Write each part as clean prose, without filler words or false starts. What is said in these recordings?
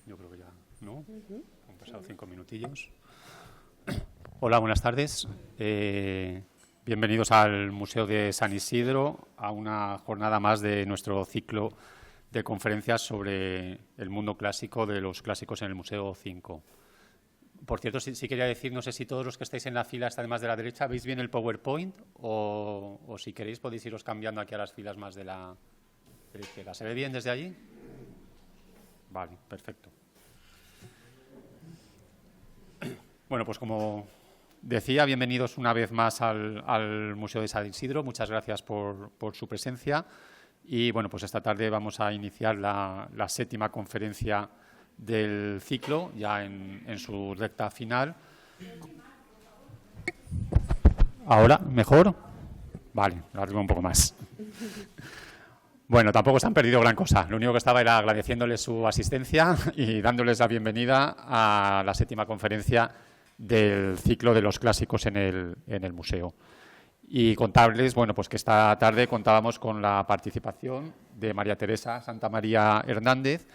Yo creo que ya, ¿no? Han pasado 5 minutillos. Hola, buenas tardes. Bienvenidos al Museo de San Isidro, a una jornada más de nuestro ciclo de conferencias sobre el mundo clásico de los clásicos en el Museo 5. Por cierto, sí quería decir, no sé si todos los que estáis en la fila, además de la derecha, ¿veis bien el PowerPoint? O si queréis podéis iros cambiando aquí a las filas más de la izquierda. ¿Se ve bien desde allí? Vale, perfecto. Bueno, pues como decía, bienvenidos una vez más al Museo de San Isidro. Muchas gracias por su presencia. Y bueno, pues esta tarde vamos a iniciar la 7ª conferencia del ciclo, ya en su recta final. ¿Ahora? ¿Mejor? Vale, lo arreglo un poco más. Bueno, tampoco se han perdido gran cosa. Lo único que estaba era agradeciéndoles su asistencia y dándoles la bienvenida a la 7ª conferencia del ciclo de los clásicos en el museo. Y contarles, bueno, pues que esta tarde contábamos con la participación de María Teresa Santamaría Hernández,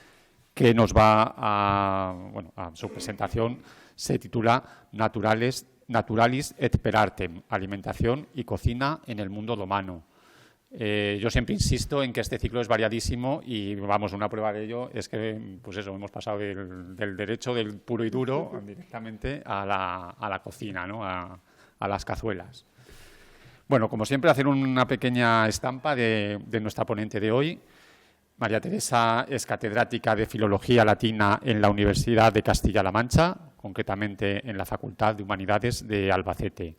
que nos va a su presentación se titula Naturalis et per artem, alimentación y cocina en el mundo romano. Yo siempre insisto en que este ciclo es variadísimo y, vamos, una prueba de ello es que, pues eso, hemos pasado del derecho del puro y duro directamente a la cocina, ¿no? a las cazuelas. Bueno, como siempre, hacer una pequeña estampa de nuestra ponente de hoy. María Teresa es catedrática de Filología Latina en la Universidad de Castilla-La Mancha, concretamente en la Facultad de Humanidades de Albacete.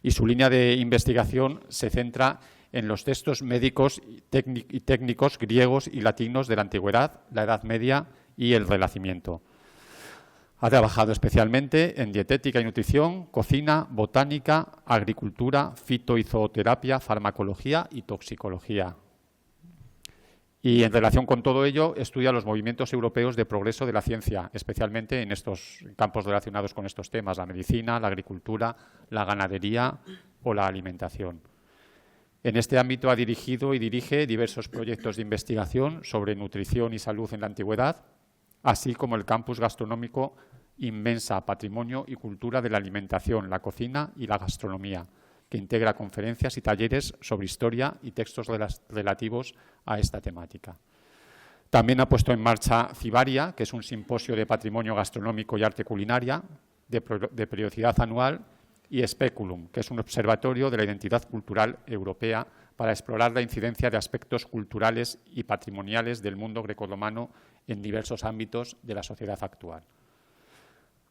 Y su línea de investigación se centra en los textos médicos y técnicos griegos y latinos de la Antigüedad, la Edad Media y el Renacimiento. Ha trabajado especialmente en dietética y nutrición, cocina, botánica, agricultura, fito y zooterapia, farmacología y toxicología. Y en relación con todo ello, estudia los movimientos europeos de progreso de la ciencia, especialmente en estos campos relacionados con estos temas, la medicina, la agricultura, la ganadería o la alimentación. En este ámbito ha dirigido y dirige diversos proyectos de investigación sobre nutrición y salud en la antigüedad, así como el campus gastronómico Inmensa, Patrimonio y Cultura de la Alimentación, la Cocina y la Gastronomía, que integra conferencias y talleres sobre historia y textos relativos a esta temática. También ha puesto en marcha Cibaria, que es un simposio de patrimonio gastronómico y arte culinaria de periodicidad anual, y Speculum, que es un observatorio de la identidad cultural europea para explorar la incidencia de aspectos culturales y patrimoniales del mundo grecorromano en diversos ámbitos de la sociedad actual.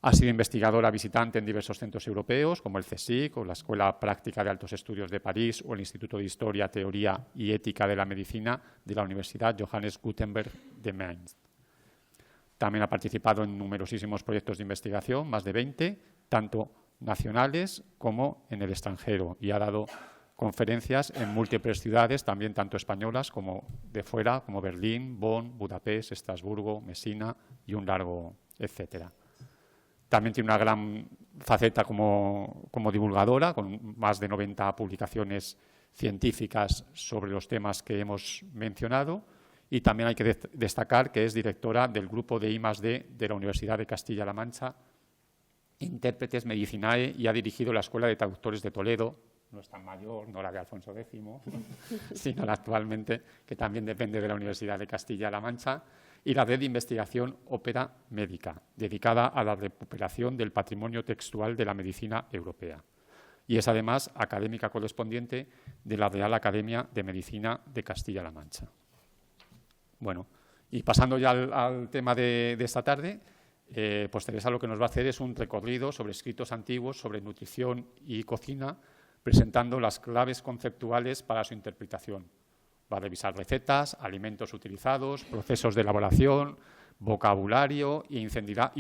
Ha sido investigadora visitante en diversos centros europeos, como el CSIC o la Escuela Práctica de Altos Estudios de París o el Instituto de Historia, Teoría y Ética de la Medicina de la Universidad Johannes Gutenberg de Mainz. También ha participado en numerosísimos proyectos de investigación, más de 20, tanto nacionales como en el extranjero, y ha dado conferencias en múltiples ciudades, también tanto españolas como de fuera, como Berlín, Bonn, Budapest, Estrasburgo, Messina y un largo etcétera. También tiene una gran faceta como divulgadora, con más de 90 publicaciones científicas sobre los temas que hemos mencionado, y también hay que destacar que es directora del grupo de I+D de la Universidad de Castilla-La Mancha, Intérpretes Medicinae, y ha dirigido la Escuela de Traductores de Toledo, no es tan mayor, no la de Alfonso X, sino la actualmente, que también depende de la Universidad de Castilla-La Mancha, y la red de investigación Ópera Médica, dedicada a la recuperación del patrimonio textual de la medicina europea. Y es además académica correspondiente de la Real Academia de Medicina de Castilla-La Mancha. Bueno, y pasando ya al tema de esta tarde, pues Teresa lo que nos va a hacer es un recorrido sobre escritos antiguos sobre nutrición y cocina, presentando las claves conceptuales para su interpretación. Va a revisar recetas, alimentos utilizados, procesos de elaboración, vocabulario e incidirá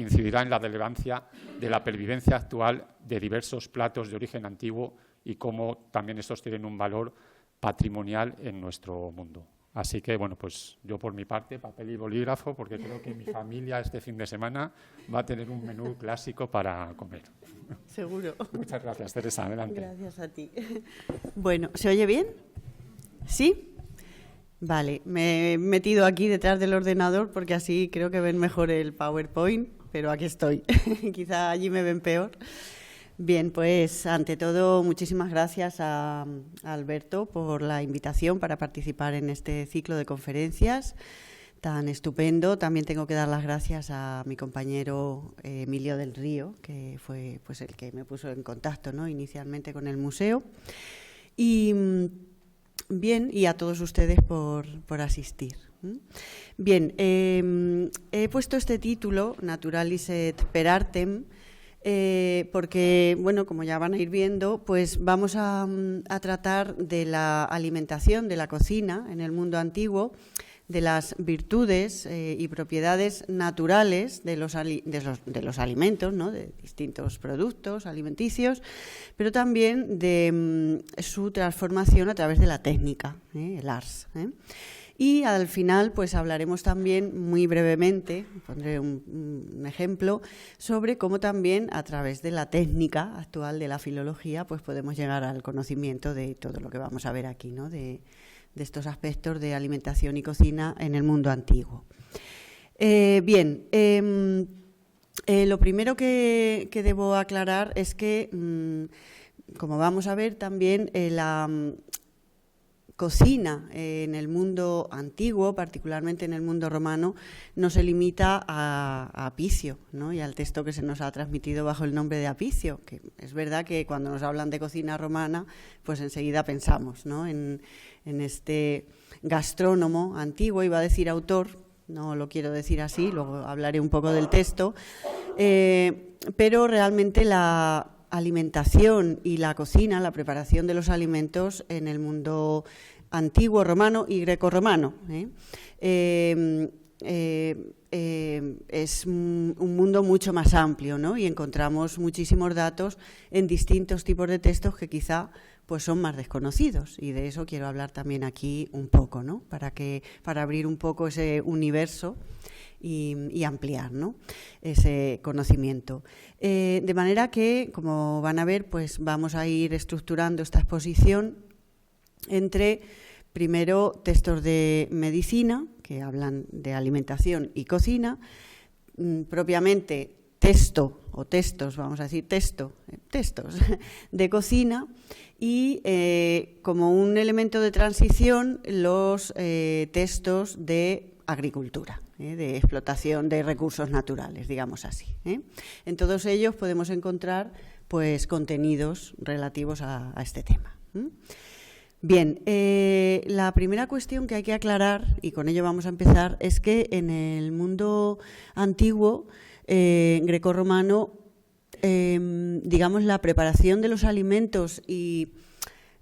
en la relevancia de la pervivencia actual de diversos platos de origen antiguo y cómo también estos tienen un valor patrimonial en nuestro mundo. Así que, bueno, pues yo por mi parte, papel y bolígrafo, porque creo que mi familia este fin de semana va a tener un menú clásico para comer. Seguro. Muchas gracias, Teresa. Adelante. Gracias a ti. Bueno, ¿se oye bien? ¿Sí? Vale, me he metido aquí detrás del ordenador porque así creo que ven mejor el PowerPoint, pero aquí estoy. Quizá allí me ven peor. Bien, pues ante todo, muchísimas gracias a Alberto por la invitación para participar en este ciclo de conferencias tan estupendo. También tengo que dar las gracias a mi compañero Emilio del Río, que fue pues el que me puso en contacto, ¿no?, inicialmente con el museo. Y bien, y a todos ustedes por asistir. Bien, he puesto este título, Naturalis et per artem, porque, bueno, como ya van a ir viendo, pues vamos a tratar de la alimentación, de la cocina en el mundo antiguo, de las virtudes y propiedades naturales de los alimentos, ¿no?, de distintos productos alimenticios, pero también de su transformación a través de la técnica, el ars. Y al final, pues hablaremos también muy brevemente, pondré un ejemplo, sobre cómo también a través de la técnica actual de la filología, pues podemos llegar al conocimiento de todo lo que vamos a ver aquí, ¿no?, de estos aspectos de alimentación y cocina en el mundo antiguo. Bien, lo primero que debo aclarar es que, como vamos a ver también, la cocina en el mundo antiguo, particularmente en el mundo romano, no se limita a Apicio, ¿no?, y al texto que se nos ha transmitido bajo el nombre de Apicio, que es verdad que cuando nos hablan de cocina romana, pues enseguida pensamos, ¿no?, en este gastrónomo antiguo, iba a decir autor, no lo quiero decir así, luego hablaré un poco del texto, pero realmente la alimentación y la cocina, la preparación de los alimentos en el mundo antiguo romano y grecorromano, es un mundo mucho más amplio, ¿no?, y encontramos muchísimos datos en distintos tipos de textos que quizá pues son más desconocidos, y de eso quiero hablar también aquí un poco, ¿no?, para abrir un poco ese universo y ampliar, ¿no?, ese conocimiento. De manera que, como van a ver, pues vamos a ir estructurando esta exposición entre, primero, textos de medicina, que hablan de alimentación y cocina, propiamente texto o textos, vamos a decir textos de cocina, y como un elemento de transición los textos de agricultura, de explotación de recursos naturales, digamos así. En todos ellos podemos encontrar pues contenidos relativos a este tema. Bien, la primera cuestión que hay que aclarar, y con ello vamos a empezar, es que en el mundo antiguo grecorromano, digamos, la preparación de los alimentos y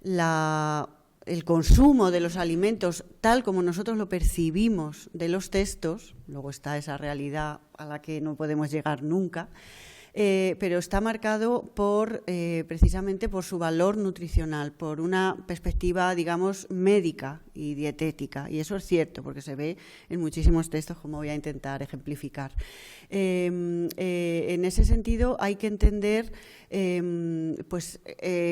el consumo de los alimentos tal como nosotros lo percibimos de los textos, luego está esa realidad a la que no podemos llegar nunca, pero está marcado precisamente por su valor nutricional, por una perspectiva, digamos, médica y dietética. Y eso es cierto, porque se ve en muchísimos textos, como voy a intentar ejemplificar. En ese sentido, hay que entender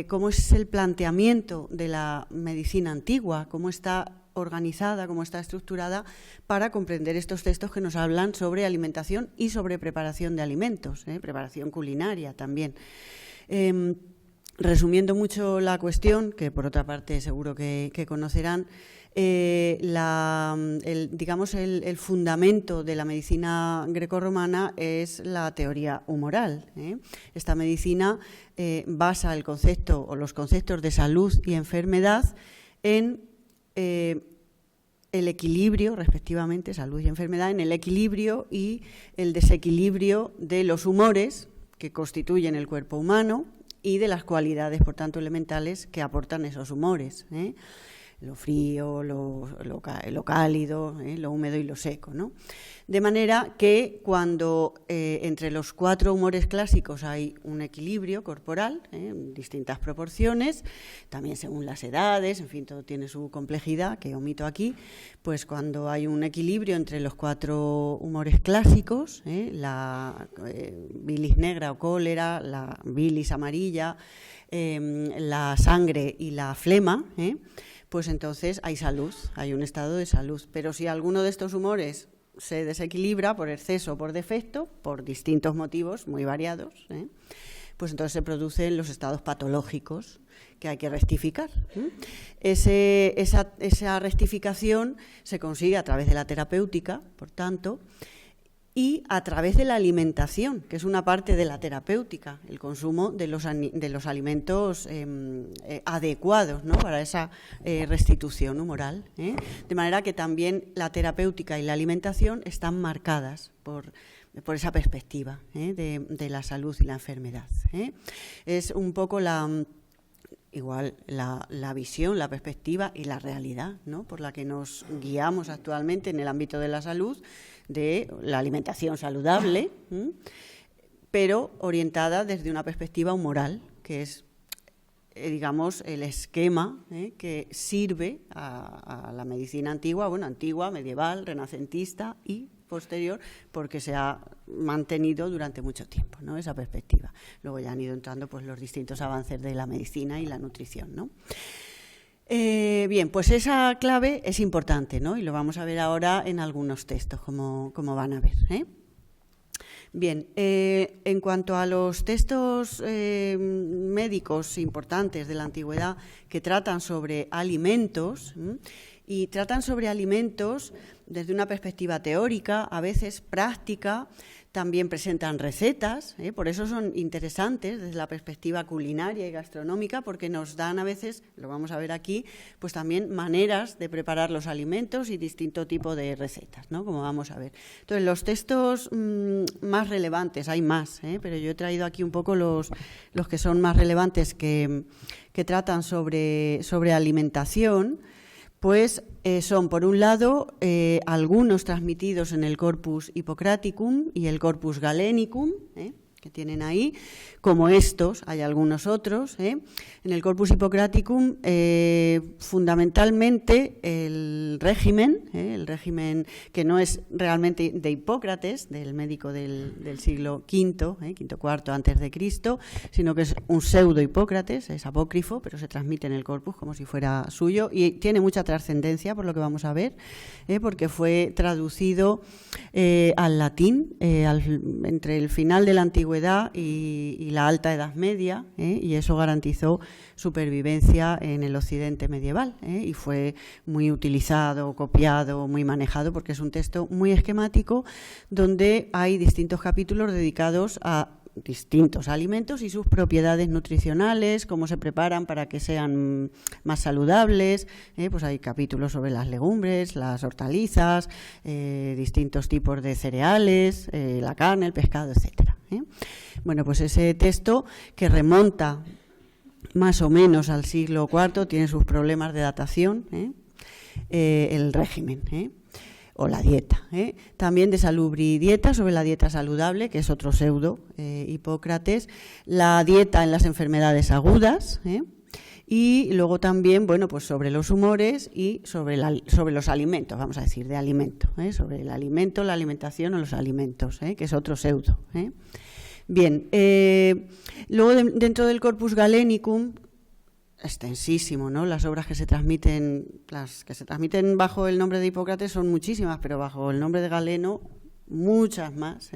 cómo es el planteamiento de la medicina antigua, cómo está organizada, cómo está estructurada, para comprender estos textos que nos hablan sobre alimentación y sobre preparación de alimentos, preparación culinaria también. Resumiendo mucho la cuestión, que por otra parte seguro que conocerán, digamos el fundamento de la medicina grecorromana es la teoría humoral. Esta medicina basa el concepto o los conceptos de salud y enfermedad en el equilibrio, respectivamente, salud y enfermedad, en el equilibrio y el desequilibrio de los humores que constituyen el cuerpo humano y de las cualidades, por tanto, elementales que aportan esos humores, lo frío, lo cálido, lo húmedo y lo seco, ¿no? De manera que cuando entre los 4 humores clásicos hay un equilibrio corporal, en distintas proporciones, también según las edades, en fin, todo tiene su complejidad, que omito aquí, pues cuando hay un equilibrio entre los 4 humores clásicos, la bilis negra o cólera, la bilis amarilla, la sangre y la flema, pues entonces hay salud, hay un estado de salud. Pero si alguno de estos humores se desequilibra por exceso o por defecto, por distintos motivos muy variados, pues entonces se producen los estados patológicos que hay que rectificar. Esa rectificación se consigue a través de la terapéutica, por tanto, y a través de la alimentación, que es una parte de la terapéutica, el consumo de los alimentos adecuados, ¿no?, para esa restitución humoral. De manera que también la terapéutica y la alimentación están marcadas por esa perspectiva de la salud y la enfermedad. Es un poco la visión, la perspectiva y la realidad, ¿no?, por la que nos guiamos actualmente en el ámbito de la salud, de la alimentación saludable, pero orientada desde una perspectiva humoral, que es, digamos, el esquema que sirve a la medicina antigua, medieval, renacentista y posterior, porque se ha mantenido durante mucho tiempo, ¿no?, esa perspectiva. Luego ya han ido entrando pues los distintos avances de la medicina y la nutrición, ¿no? Bien, pues esa clave es importante, ¿no?, y lo vamos a ver ahora en algunos textos, como van a ver. Bien, en cuanto a los textos médicos importantes de la antigüedad que tratan sobre alimentos, y tratan sobre alimentos desde una perspectiva teórica, a veces práctica, también presentan recetas, por eso son interesantes desde la perspectiva culinaria y gastronómica, porque nos dan a veces, lo vamos a ver aquí, pues también maneras de preparar los alimentos y distinto tipo de recetas, ¿no?, como vamos a ver. Entonces, los textos más relevantes, hay más, pero yo he traído aquí un poco los que son más relevantes que tratan sobre alimentación. Pues son, por un lado, algunos transmitidos en el Corpus Hippocraticum y el Corpus Galenicum, que tienen ahí, como estos, hay algunos otros. En el Corpus Hippocraticum, fundamentalmente el régimen que no es realmente de Hipócrates, del médico del siglo V, IV antes de Cristo, sino que es un pseudo Hipócrates, es apócrifo, pero se transmite en el Corpus como si fuera suyo y tiene mucha trascendencia, por lo que vamos a ver, porque fue traducido al latín entre el final de la Antigüedad y la Alta Edad Media, y eso garantizó supervivencia en el Occidente medieval, y fue muy utilizado, copiado, muy manejado, porque es un texto muy esquemático donde hay distintos capítulos dedicados a distintos alimentos y sus propiedades nutricionales, cómo se preparan para que sean más saludables. Pues hay capítulos sobre las legumbres, las hortalizas, distintos tipos de cereales, la carne, el pescado, etcétera. Bueno, pues ese texto, que remonta más o menos al siglo IV, tiene sus problemas de datación, el régimen, o la dieta. También de Salubri-Dieta, sobre la dieta saludable, que es otro pseudo Hipócrates, la dieta en las enfermedades agudas, y luego también, bueno, pues sobre los humores y sobre los alimentos, vamos a decir, de alimento, sobre el alimento, la alimentación o los alimentos, que es otro pseudo. Bien, luego dentro del Corpus Galenicum, extensísimo, ¿no? Las obras que se transmiten bajo el nombre de Hipócrates son muchísimas, pero bajo el nombre de Galeno muchas más,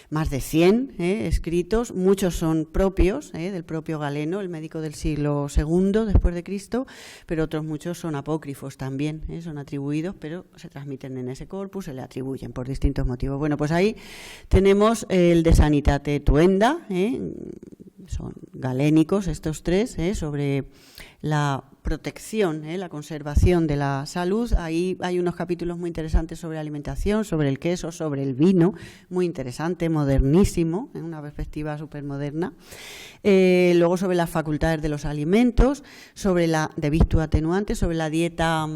más de 100 escritos, muchos son propios del propio Galeno, el médico del siglo II después de Cristo, pero otros muchos son apócrifos también, son atribuidos, pero se transmiten en ese corpus, se le atribuyen por distintos motivos. Bueno, pues ahí tenemos el de Sanitate Tuenda, son galénicos estos tres, sobre la protección, la conservación de la salud. Ahí hay unos capítulos muy interesantes sobre alimentación, sobre el queso, sobre el vino, muy interesante, modernísimo, en una perspectiva súper moderna. Luego sobre las facultades de los alimentos, sobre la de Victu Atenuante, sobre la dieta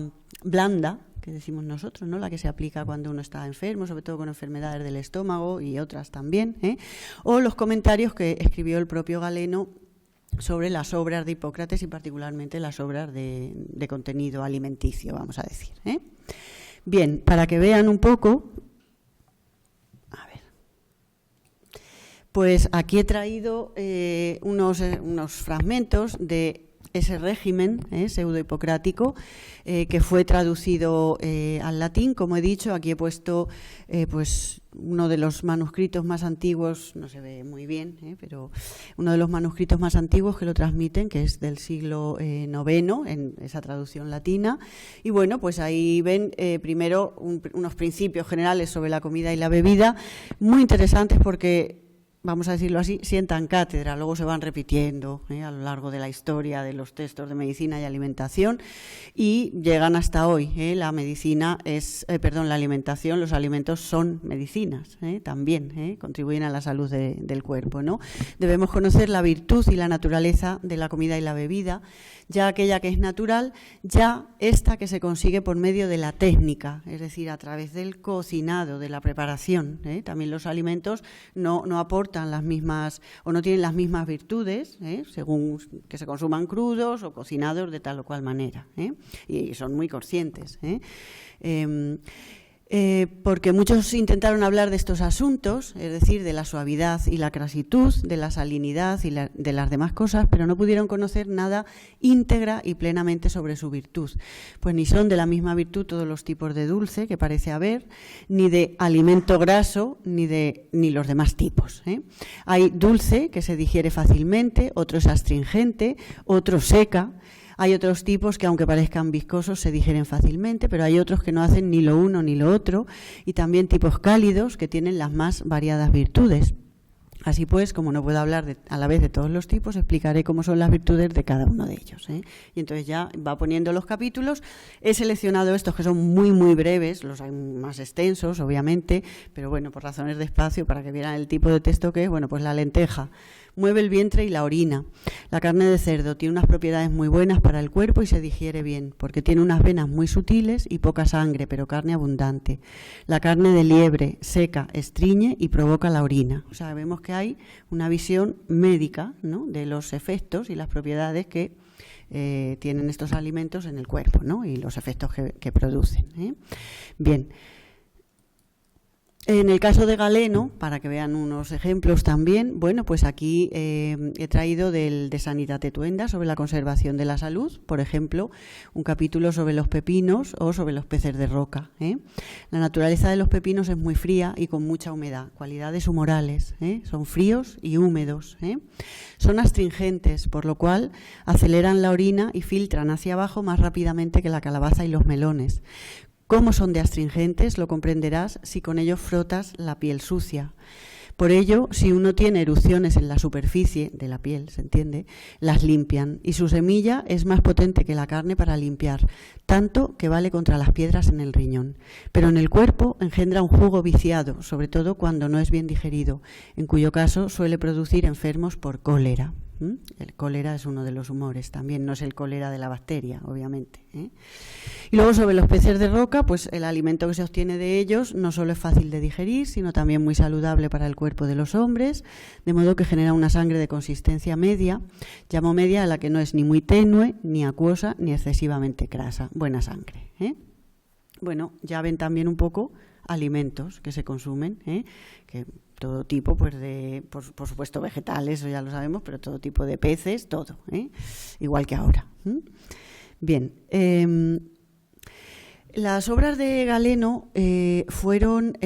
blanda, que decimos nosotros, ¿no?, la que se aplica cuando uno está enfermo, sobre todo con enfermedades del estómago y otras también, o los comentarios que escribió el propio Galeno sobre las obras de Hipócrates y particularmente las obras de contenido alimenticio, vamos a decir. Bien, para que vean un poco, a ver, pues aquí he traído unos fragmentos de ese régimen pseudo-hipocrático que fue traducido al latín. Como he dicho, aquí he puesto pues uno de los manuscritos más antiguos, no se ve muy bien, pero uno de los manuscritos más antiguos que lo transmiten, que es del siglo IX, en esa traducción latina. Y bueno, pues ahí ven primero unos principios generales sobre la comida y la bebida, muy interesantes porque, vamos a decirlo así, sientan cátedra, luego se van repitiendo a lo largo de la historia de los textos de medicina y alimentación y llegan hasta hoy. La medicina es, la alimentación, los alimentos son medicinas, también contribuyen a la salud del cuerpo, ¿no? Debemos conocer la virtud y la naturaleza de la comida y la bebida, ya aquella que es natural, ya esta que se consigue por medio de la técnica, es decir, a través del cocinado, de la preparación. También los alimentos no aportan las mismas o no tienen las mismas virtudes, según que se consuman crudos o cocinados de tal o cual manera, y son muy conscientes. Porque muchos intentaron hablar de estos asuntos, es decir, de la suavidad y la crasitud, de la salinidad y de las demás cosas, pero no pudieron conocer nada íntegra y plenamente sobre su virtud. Pues ni son de la misma virtud todos los tipos de dulce que parece haber, ni de alimento graso, ni los demás tipos. Hay dulce que se digiere fácilmente, otro es astringente, otro seca. Hay otros tipos que, aunque parezcan viscosos, se digieren fácilmente, pero hay otros que no hacen ni lo uno ni lo otro, y también tipos cálidos que tienen las más variadas virtudes. Así pues, como no puedo hablar a la vez de todos los tipos, explicaré cómo son las virtudes de cada uno de ellos. Y entonces ya va poniendo los capítulos. He seleccionado estos que son muy, muy breves, los hay más extensos, obviamente, pero bueno, por razones de espacio, para que vieran el tipo de texto que es, bueno, pues la lenteja mueve el vientre y la orina. La carne de cerdo tiene unas propiedades muy buenas para el cuerpo y se digiere bien, porque tiene unas venas muy sutiles y poca sangre, pero carne abundante. La carne de liebre seca, estriñe y provoca la orina. O sea, vemos que hay una visión médica, ¿no?, de los efectos y las propiedades que tienen estos alimentos en el cuerpo, ¿no?, y los efectos que producen. Bien. En el caso de Galeno, para que vean unos ejemplos también, bueno, pues aquí he traído de Sanitate Tuenda sobre la conservación de la salud, por ejemplo, un capítulo sobre los pepinos o sobre los peces de roca. La naturaleza de los pepinos es muy fría y con mucha humedad, cualidades humorales, son fríos y húmedos. Son astringentes, por lo cual aceleran la orina y filtran hacia abajo más rápidamente que la calabaza y los melones. ¿Cómo son de astringentes? Lo comprenderás si con ellos frotas la piel sucia. Por ello, si uno tiene erupciones en la superficie de la piel, ¿se entiende?, las limpian. Y su semilla es más potente que la carne para limpiar, tanto que vale contra las piedras en el riñón. Pero en el cuerpo engendra un jugo viciado, sobre todo cuando no es bien digerido, en cuyo caso suele producir enfermos por cólera. El cólera es uno de los humores, también no es el cólera de la bacteria, obviamente. Y luego sobre los peces de roca, pues el alimento que se obtiene de ellos no solo es fácil de digerir, sino también muy saludable para el cuerpo de los hombres, de modo que genera una sangre de consistencia media, llamo media a la que no es ni muy tenue, ni acuosa, ni excesivamente grasa, buena sangre. Bueno, ya ven también un poco alimentos que se consumen, que todo tipo, pues por supuesto vegetales, eso ya lo sabemos, pero todo tipo de peces, todo, igual que ahora. Bien, las obras de Galeno fueron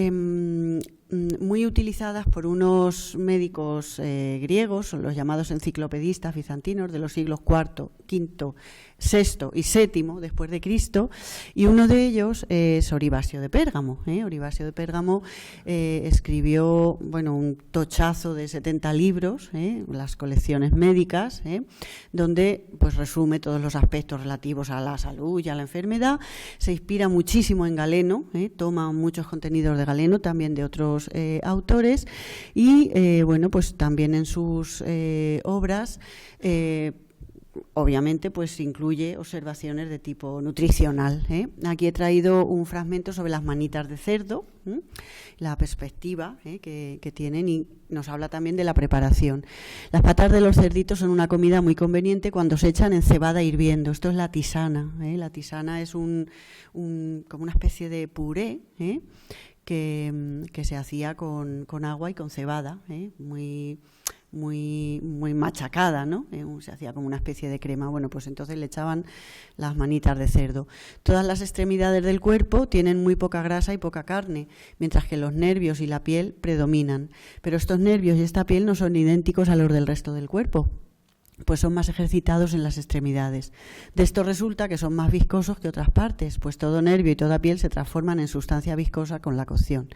muy utilizadas por unos médicos griegos, los llamados enciclopedistas bizantinos de los siglos IV, V, VI y VII después de Cristo, y uno de ellos es Oribasio de Pérgamo. Oribasio de Pérgamo escribió, bueno, un tochazo de 70 libros, las colecciones médicas, donde pues resume todos los aspectos relativos a la salud y a la enfermedad. Se inspira muchísimo en Galeno, toma muchos contenidos de Galeno, también de otros autores, y bueno, pues también en sus obras obviamente pues incluye observaciones de tipo nutricional. Aquí he traído un fragmento sobre las manitas de cerdo, la perspectiva que tienen, y nos habla también de la preparación. Las patas de los cerditos son una comida muy conveniente cuando se echan en cebada hirviendo. Esto es la tisana. La tisana es como una especie de puré que se hacía con agua y con cebada, muy muy machacada, ¿no? Se hacía como una especie de crema. Bueno, pues entonces le echaban las manitas de cerdo. Todas las extremidades del cuerpo tienen muy poca grasa y poca carne, mientras que los nervios y la piel predominan. Pero estos nervios y esta piel no son idénticos a los del resto del cuerpo, pues son más ejercitados en las extremidades. De esto resulta que son más viscosos que otras partes, pues todo nervio y toda piel se transforman en sustancia viscosa con la cocción.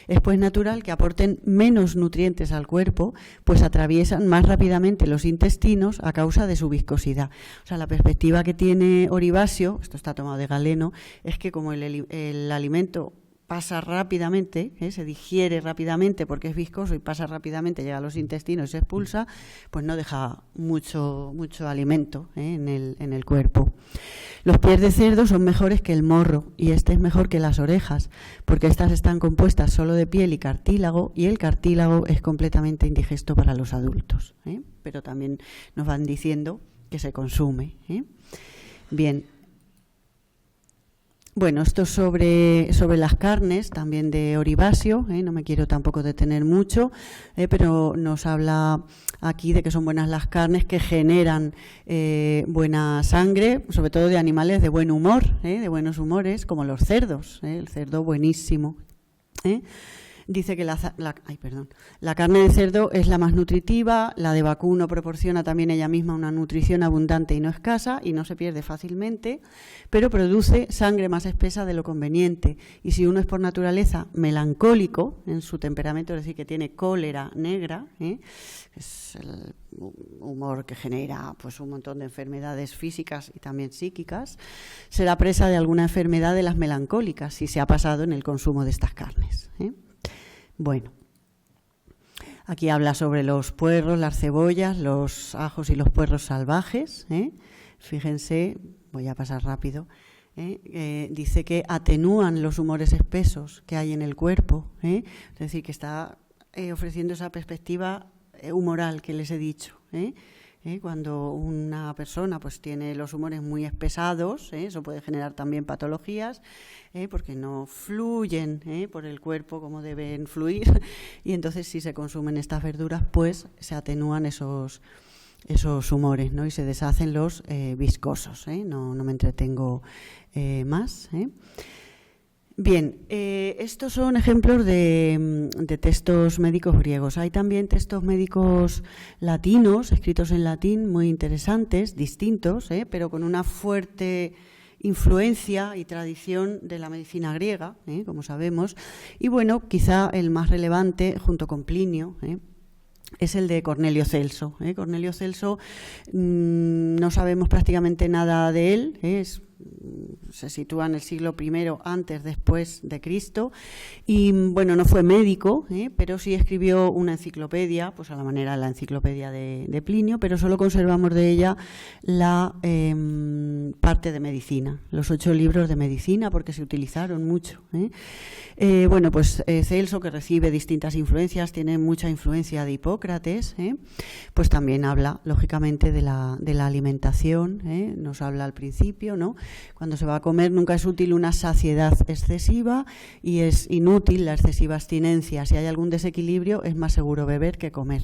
Es pues natural que aporten menos nutrientes al cuerpo, pues atraviesan más rápidamente los intestinos a causa de su viscosidad. O sea, la perspectiva que tiene Oribasio, esto está tomado de Galeno, es que como el alimento pasa rápidamente, se digiere rápidamente porque es viscoso y pasa rápidamente, llega a los intestinos y se expulsa, pues no deja mucho alimento en el cuerpo. Los pies de cerdo son mejores que el morro y este es mejor que las orejas, porque estas están compuestas solo de piel y cartílago y el cartílago es completamente indigesto para los adultos, pero también nos van diciendo que se consume. Bien. Bueno, esto sobre las carnes, también de Oribasio, no me quiero tampoco detener mucho, pero nos habla aquí de que son buenas las carnes que generan buena sangre, sobre todo de animales de buen humor, de buenos humores, como los cerdos, el cerdo buenísimo. Dice que la carne de cerdo es la más nutritiva, la de vacuno proporciona también ella misma una nutrición abundante y no escasa y no se pierde fácilmente, pero produce sangre más espesa de lo conveniente. Y si uno es por naturaleza melancólico en su temperamento, es decir, que tiene cólera negra, es el humor que genera pues un montón de enfermedades físicas y también psíquicas, será presa de alguna enfermedad de las melancólicas si se ha pasado en el consumo de estas carnes. Bueno, aquí habla sobre los puerros, las cebollas, los ajos y los puerros salvajes. Fíjense, voy a pasar rápido. Dice que atenúan los humores espesos que hay en el cuerpo. Es decir, que está ofreciendo esa perspectiva humoral que les he dicho. Cuando una persona pues tiene los humores muy espesados, eso puede generar también patologías, porque no fluyen por el cuerpo como deben fluir, y entonces si se consumen estas verduras pues se atenúan esos humores, ¿no? Y se deshacen los viscosos. No me entretengo más. Bien, estos son ejemplos de textos médicos griegos. Hay también textos médicos latinos, escritos en latín, muy interesantes, distintos, pero con una fuerte influencia y tradición de la medicina griega, como sabemos. Y bueno, quizá el más relevante, junto con Plinio, es el de Cornelio Celso. Cornelio Celso, no sabemos prácticamente nada de él, se sitúa en el siglo I después de Cristo y bueno, no fue médico, pero sí escribió una enciclopedia, pues a la manera de la enciclopedia de Plinio, pero solo conservamos de ella la parte de medicina, los 8 libros de medicina, porque se utilizaron mucho. Bueno, pues Celso, que recibe distintas influencias, tiene mucha influencia de Hipócrates, pues también habla lógicamente de la alimentación, nos habla al principio, ¿no? Cuando se va a comer nunca es útil una saciedad excesiva y es inútil la excesiva abstinencia. Si hay algún desequilibrio es más seguro beber que comer.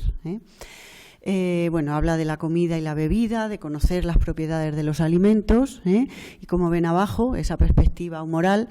Bueno, habla de la comida y la bebida, de conocer las propiedades de los alimentos, y como ven abajo, esa perspectiva humoral,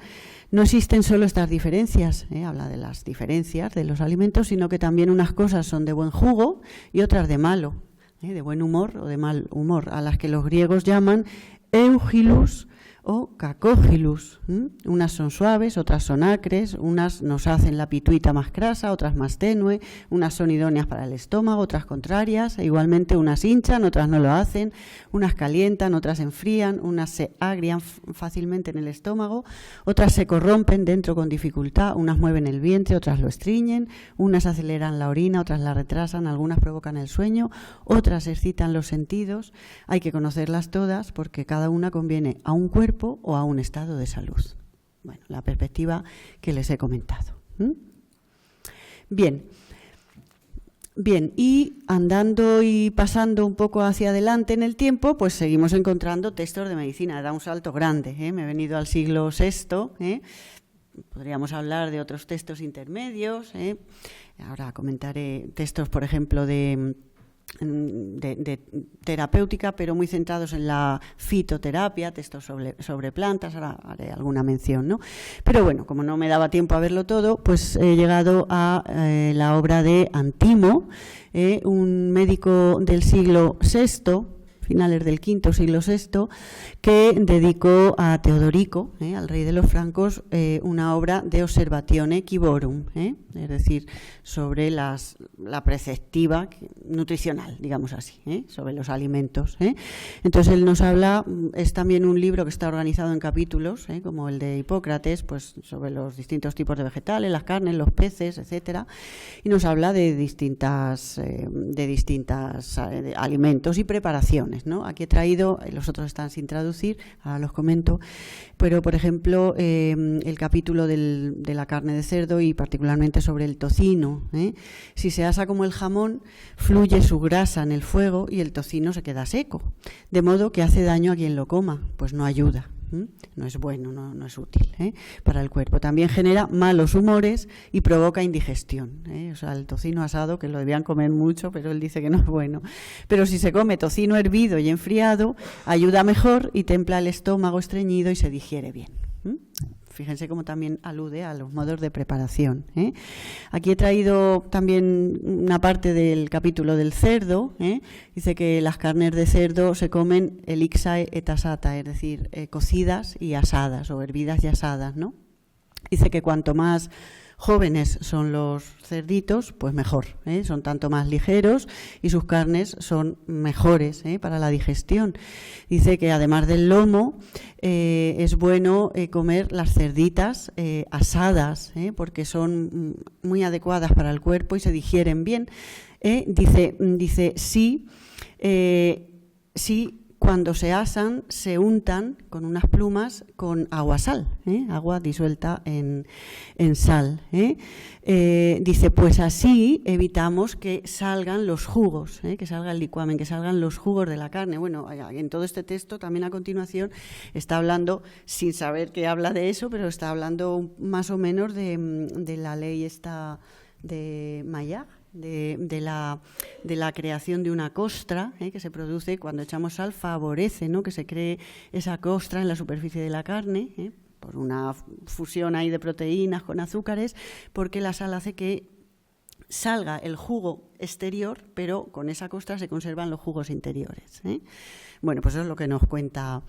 no existen solo estas diferencias, habla de las diferencias de los alimentos, sino que también unas cosas son de buen jugo y otras de malo, de buen humor o de mal humor, a las que los griegos llaman eugilus o cacógilus. Unas son suaves, otras son acres, unas nos hacen la pituita más grasa, otras más tenue, unas son idóneas para el estómago, otras contrarias, e igualmente unas hinchan, otras no lo hacen, unas calientan, otras enfrían, unas se agrian fácilmente en el estómago, otras se corrompen dentro con dificultad, unas mueven el vientre, otras lo estriñen, unas aceleran la orina, otras la retrasan, algunas provocan el sueño, otras excitan los sentidos. Hay que conocerlas todas porque cada una conviene a un cuerpo o a un estado de salud. Bueno, la perspectiva que les he comentado. Bien, y andando y pasando un poco hacia adelante en el tiempo, pues seguimos encontrando textos de medicina. Da un salto grande, me he venido al siglo VI, podríamos hablar de otros textos intermedios, ahora comentaré textos, por ejemplo, de terapéutica, pero muy centrados en la fitoterapia, textos sobre plantas, ahora haré alguna mención, ¿no? Pero bueno, como no me daba tiempo a verlo todo, pues he llegado a la obra de Antimo, un médico del siglo VI, finales del V siglo VI, que dedicó a Teodorico, al rey de los francos, una obra de Observatione Ciborum, es decir, sobre la preceptiva nutricional, digamos así, sobre los alimentos. Entonces él nos habla, es también un libro que está organizado en capítulos, como el de Hipócrates, pues sobre los distintos tipos de vegetales, las carnes, los peces, etcétera, y nos habla de distintas alimentos y preparaciones, ¿no? Aquí he traído, los otros están sin traducir, ahora los comento, pero por ejemplo el capítulo de la carne de cerdo y particularmente sobre el tocino. Si se asa como el jamón, fluye su grasa en el fuego y el tocino se queda seco, de modo que hace daño a quien lo coma, pues no ayuda. No es bueno, no es útil para el cuerpo. También genera malos humores y provoca indigestión. O sea, el tocino asado, que lo debían comer mucho, pero él dice que no es bueno. Pero si se come tocino hervido y enfriado, ayuda mejor y templa el estómago estreñido y se digiere bien. Fíjense cómo también alude a los modos de preparación. Aquí he traído también una parte del capítulo del cerdo. Dice que las carnes de cerdo se comen elixae et asata, es decir, cocidas y asadas, o hervidas y asadas, ¿no? Dice que cuanto más jóvenes son los cerditos, pues mejor, son tanto más ligeros y sus carnes son mejores para la digestión. Dice que además del lomo es bueno comer las cerditas asadas, porque son muy adecuadas para el cuerpo y se digieren bien. Dice sí, cuando se asan, se untan con unas plumas con agua-sal, agua disuelta en sal. Dice, pues así evitamos que salgan los jugos, que salga el licuamen, que salgan los jugos de la carne. Bueno, en todo este texto, también a continuación, está hablando, sin saber que habla de eso, pero está hablando más o menos de la ley esta de Maillard, de la creación de una costra que se produce cuando echamos sal, favorece, ¿no?, que se cree esa costra en la superficie de la carne, por una fusión ahí de proteínas con azúcares, porque la sal hace que salga el jugo exterior, pero con esa costra se conservan los jugos interiores. Bueno, pues eso es lo que nos cuenta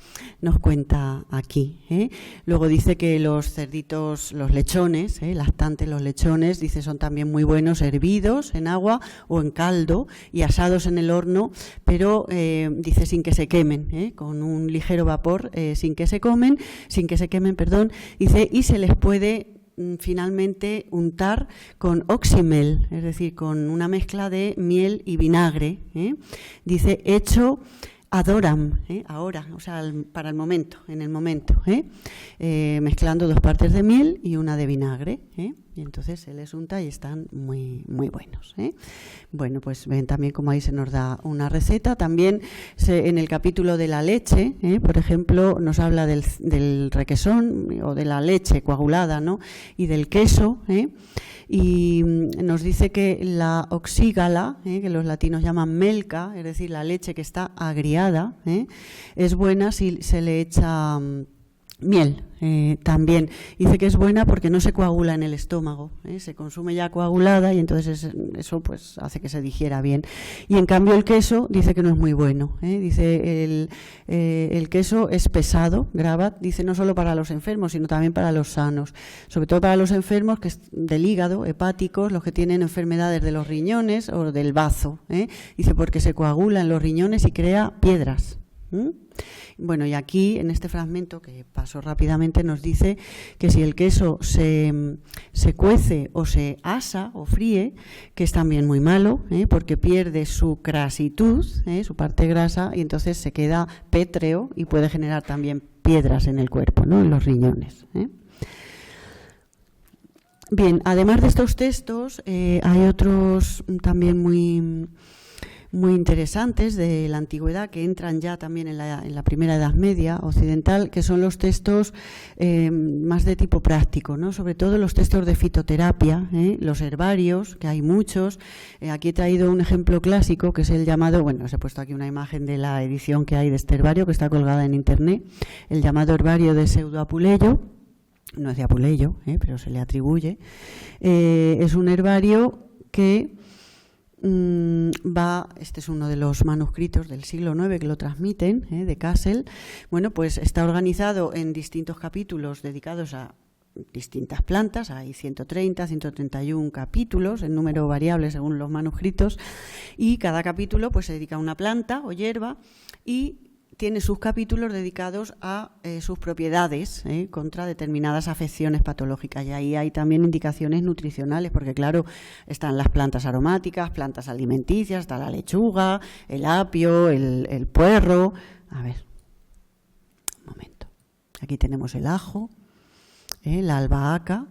aquí. Luego dice que los cerditos, los lechones, lactantes, los lechones, dice son también muy buenos hervidos en agua o en caldo y asados en el horno, pero dice sin que se quemen, con un ligero vapor, sin que se quemen, dice, y se les puede finalmente untar con oximel, es decir, con una mezcla de miel y vinagre. Dice hecho adoram, ahora, o sea, para el momento, en el momento, mezclando 2 partes de miel y una de vinagre, y entonces se les unta y están muy, muy buenos. Bueno, pues ven también como ahí se nos da una receta. También en el capítulo de la leche, por ejemplo, nos habla del requesón o de la leche coagulada, ¿no?, y del queso, y nos dice que la oxígala, que los latinos llaman melca, es decir, la leche que está agriada, es buena si se le echa miel. También dice que es buena porque no se coagula en el estómago, se consume ya coagulada y entonces eso pues hace que se digiera bien. Y en cambio el queso dice que no es muy bueno, dice el queso es pesado, Grabat, dice no solo para los enfermos sino también para los sanos, sobre todo para los enfermos que es del hígado, hepáticos, los que tienen enfermedades de los riñones o del bazo, dice porque se coagula en los riñones y crea piedras. Bueno, y aquí en este fragmento que paso rápidamente nos dice que si el queso se cuece o se asa o fríe, que es también muy malo, porque pierde su crasitud, su parte grasa, y entonces se queda pétreo y puede generar también piedras en el cuerpo, ¿no?, en los riñones. Bien, además de estos textos hay otros también muy interesantes de la antigüedad que entran ya también en la primera Edad Media occidental, que son los textos más de tipo práctico, ¿no? Sobre todo los textos de fitoterapia, los herbarios, que hay muchos. Aquí he traído un ejemplo clásico que es el llamado, bueno, os he puesto aquí una imagen de la edición que hay de este herbario que está colgada en internet, el llamado herbario de Pseudo-Apuleyo. No es de Apuleyo, pero se le atribuye. Es un herbario que este es uno de los manuscritos del siglo IX que lo transmiten, de Kassel. Bueno, pues está organizado en distintos capítulos dedicados a distintas plantas. Hay 130, 131 capítulos, en número variable según los manuscritos, y cada capítulo pues se dedica a una planta o hierba y tiene sus capítulos dedicados a sus propiedades contra determinadas afecciones patológicas. Y ahí hay también indicaciones nutricionales, porque claro, están las plantas aromáticas, plantas alimenticias, está la lechuga, el apio, el puerro. A ver, un momento. Aquí tenemos el ajo, la albahaca,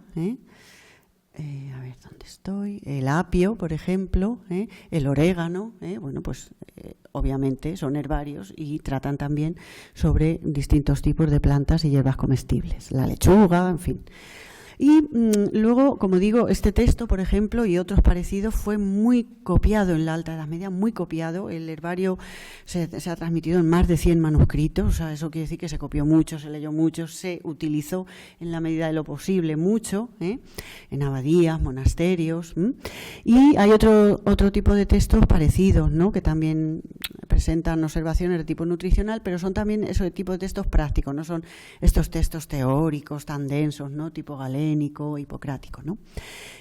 a ver, ¿dónde estoy? El apio, por ejemplo, el orégano, bueno, pues obviamente son herbarios y tratan también sobre distintos tipos de plantas y hierbas comestibles, la lechuga, en fin. Y luego, como digo, este texto, por ejemplo, y otros parecidos, fue muy copiado en la Alta Edad Media, muy copiado. El herbario se ha transmitido en más de 100 manuscritos, o sea, eso quiere decir que se copió mucho, se leyó mucho, se utilizó en la medida de lo posible mucho, en abadías, monasterios. Y hay otro tipo de textos parecidos, ¿no?, que también presentan observaciones de tipo nutricional, pero son también ese tipo de textos prácticos, no son estos textos teóricos tan densos, ¿no?, tipo galénico, hipocrático, ¿no?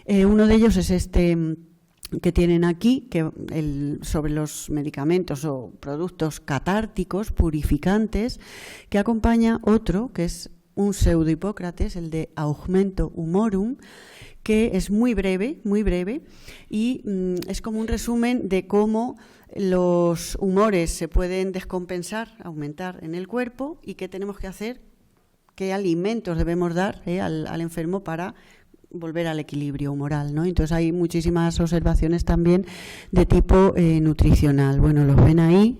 Uno de ellos es este que tienen aquí, sobre los medicamentos o productos catárticos, purificantes, que acompaña otro, que es un pseudo-Hipócrates, el de Augmento Humorum, que es muy breve, y es como un resumen de cómo los humores se pueden descompensar, aumentar en el cuerpo, y qué tenemos que hacer, qué alimentos debemos dar al enfermo para volver al equilibrio humoral, ¿no? Entonces hay muchísimas observaciones también de tipo nutricional. Bueno, los ven ahí,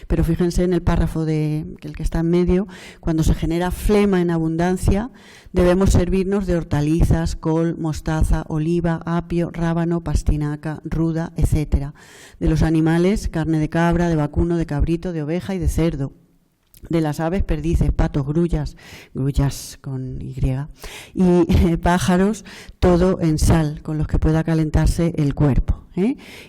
pero fíjense en el párrafo el que está en medio: cuando se genera flema en abundancia, debemos servirnos de hortalizas, col, mostaza, oliva, apio, rábano, pastinaca, ruda, etcétera. De los animales, carne de cabra, de vacuno, de cabrito, de oveja y de cerdo. De las aves, perdices, patos, grullas con Y, y pájaros, todo en sal, con los que pueda calentarse el cuerpo.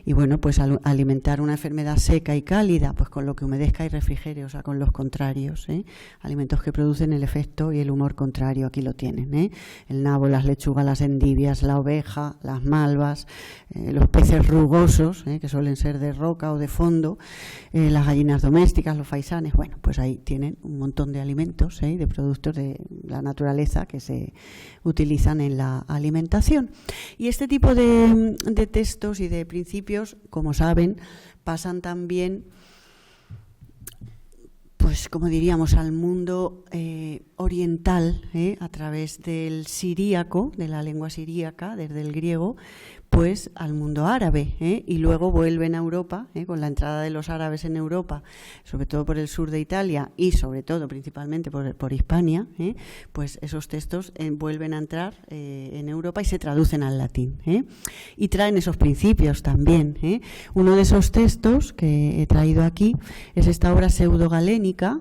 Y bueno, pues alimentar una enfermedad seca y cálida, pues con lo que humedezca y refrigere, o sea, con los contrarios. Alimentos que producen el efecto y el humor contrario, aquí lo tienen. El nabo, las lechugas, las endivias, la oveja, las malvas, los peces rugosos, que suelen ser de roca o de fondo, las gallinas domésticas, los faisanes. Bueno, pues ahí tienen un montón de alimentos, de productos de la naturaleza que se utilizan en la alimentación. Y este tipo de textos y de principios, como saben, pasan también, pues como diríamos, al mundo oriental, a través del siríaco, de la lengua siríaca, desde el griego, pues al mundo árabe, y luego vuelven a Europa, con la entrada de los árabes en Europa, sobre todo por el sur de Italia y sobre todo principalmente por Hispania, pues esos textos vuelven a entrar en Europa y se traducen al latín, y traen esos principios también. Uno de esos textos que he traído aquí es esta obra pseudo-galénica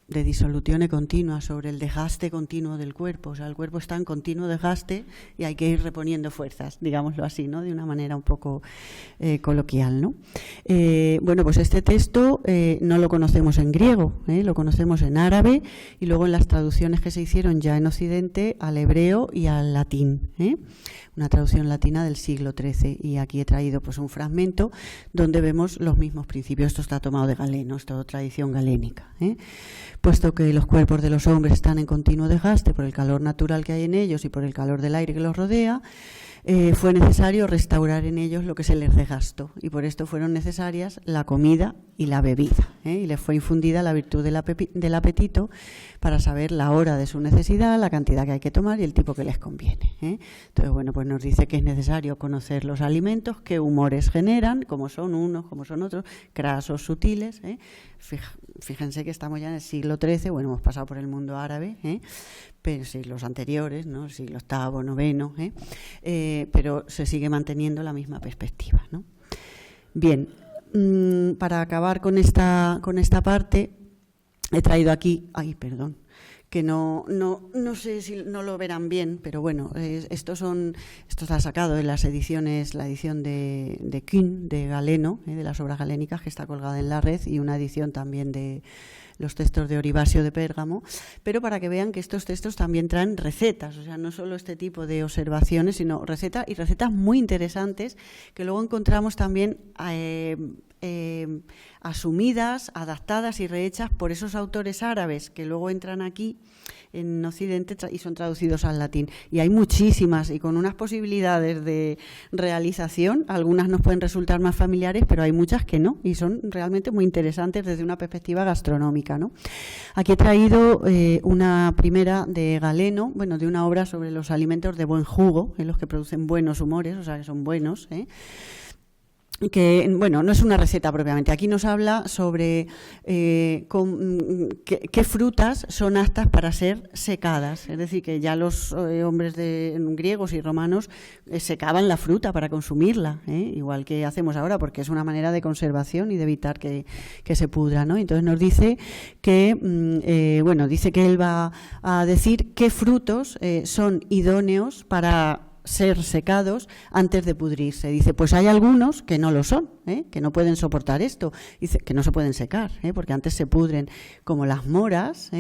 de disolución continua, sobre el desgaste continuo del cuerpo. O sea, el cuerpo está en continuo desgaste y hay que ir reponiendo fuerzas, digámoslo así, ¿no?, de una manera un poco coloquial, ¿no? Bueno, pues este texto no lo conocemos en griego, lo conocemos en árabe y luego en las traducciones que se hicieron ya en Occidente al hebreo y al latín, una traducción latina del siglo XIII, y aquí he traído pues un fragmento donde vemos los mismos principios. Esto está tomado de Galeno, es todo tradición galénica. puesto que los cuerpos de los hombres están en continuo desgaste por el calor natural que hay en ellos y por el calor del aire que los rodea, fue necesario restaurar en ellos lo que se les desgastó, y por esto fueron necesarias la comida y la bebida, y les fue infundida la virtud del apetito para saber la hora de su necesidad, la cantidad que hay que tomar y el tipo que les conviene. Entonces, bueno, pues nos dice que es necesario conocer los alimentos, qué humores generan, cómo son unos, cómo son otros, grasos, sutiles. Fíjense que estamos ya en el siglo XIII, bueno, hemos pasado por el mundo árabe, pero siglos anteriores, ¿no? El siglo VIII, IX, pero se sigue manteniendo la misma perspectiva, ¿no? Bien, para acabar con esta parte, he traído aquí, que no sé si no lo verán bien, pero bueno, esto está sacado en las ediciones, la edición de Kuhn, de Galeno, de las obras galénicas, que está colgada en la red, y una edición también de los textos de Oribasio de Pérgamo, pero para que vean que estos textos también traen recetas, o sea, no solo este tipo de observaciones, sino recetas muy interesantes que luego encontramos también asumidas, adaptadas y rehechas por esos autores árabes que luego entran aquí en Occidente y son traducidos al latín. Y hay muchísimas y con unas posibilidades de realización. Algunas nos pueden resultar más familiares, pero hay muchas que no y son realmente muy interesantes desde una perspectiva gastronómica, ¿no? Aquí he traído una primera de Galeno, bueno, de una obra sobre los alimentos de buen jugo, los que producen buenos humores, o sea, que son buenos, que, bueno, no es una receta propiamente. Aquí nos habla sobre qué frutas son aptas para ser secadas. Es decir, que ya los hombres griegos y romanos secaban la fruta para consumirla, igual que hacemos ahora, porque es una manera de conservación y de evitar que se pudra, ¿no? Entonces nos dice que, dice que él va a decir qué frutos son idóneos para ser secados antes de pudrirse. Dice, pues hay algunos que no lo son, que no pueden soportar esto, dice que no se pueden secar, porque antes se pudren, como las moras,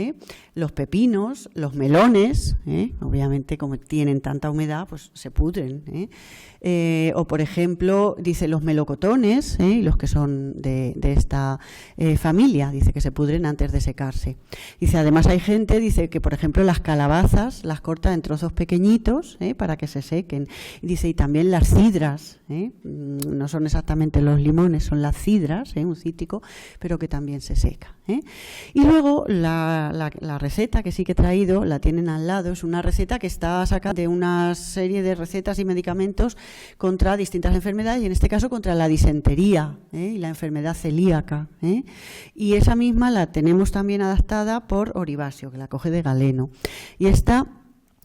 los pepinos, los melones, obviamente como tienen tanta humedad, pues se pudren, o por ejemplo, dice los melocotones, los que son de esta familia, dice que se pudren antes de secarse. Dice, además hay gente, dice que por ejemplo las calabazas las corta en trozos pequeñitos, para que se sequen. Dice, y también las cidras, no son exactamente los limones, son las cidras, un cítrico, pero que también se seca. Y luego la receta que sí que he traído, la tienen al lado, es una receta que está sacada de una serie de recetas y medicamentos contra distintas enfermedades, y en este caso contra la disentería y la enfermedad celíaca. Y esa misma la tenemos también adaptada por Oribasio, que la coge de Galeno. Y esta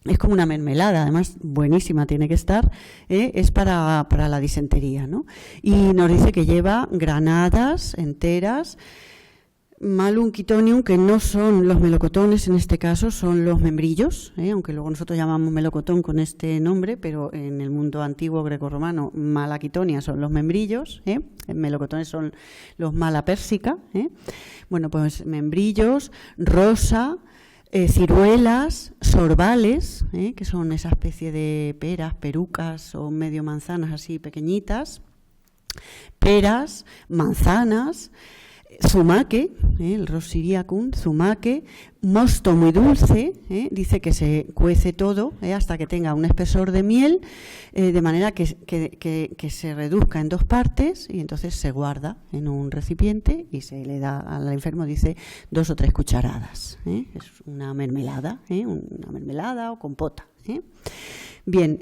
es como una mermelada, además buenísima tiene que estar, es para la disentería, ¿no? Y nos dice que lleva granadas enteras, malum quitonium, que no son los melocotones en este caso, son los membrillos, aunque luego nosotros llamamos melocotón con este nombre, pero en el mundo antiguo grecorromano malaquitonia son los membrillos, melocotones son los mala pérsica, bueno, pues membrillos, rosa, ciruelas, sorbales, que son esa especie de peras, perucas o medio manzanas así pequeñitas, peras, manzanas, zumaque, el rosiriacum, zumaque, mosto muy dulce, dice que se cuece todo hasta que tenga un espesor de miel, de manera que se reduzca en dos partes y entonces se guarda en un recipiente y se le da al enfermo, dice, 2 o 3 cucharadas. Es una mermelada o compota. Bien,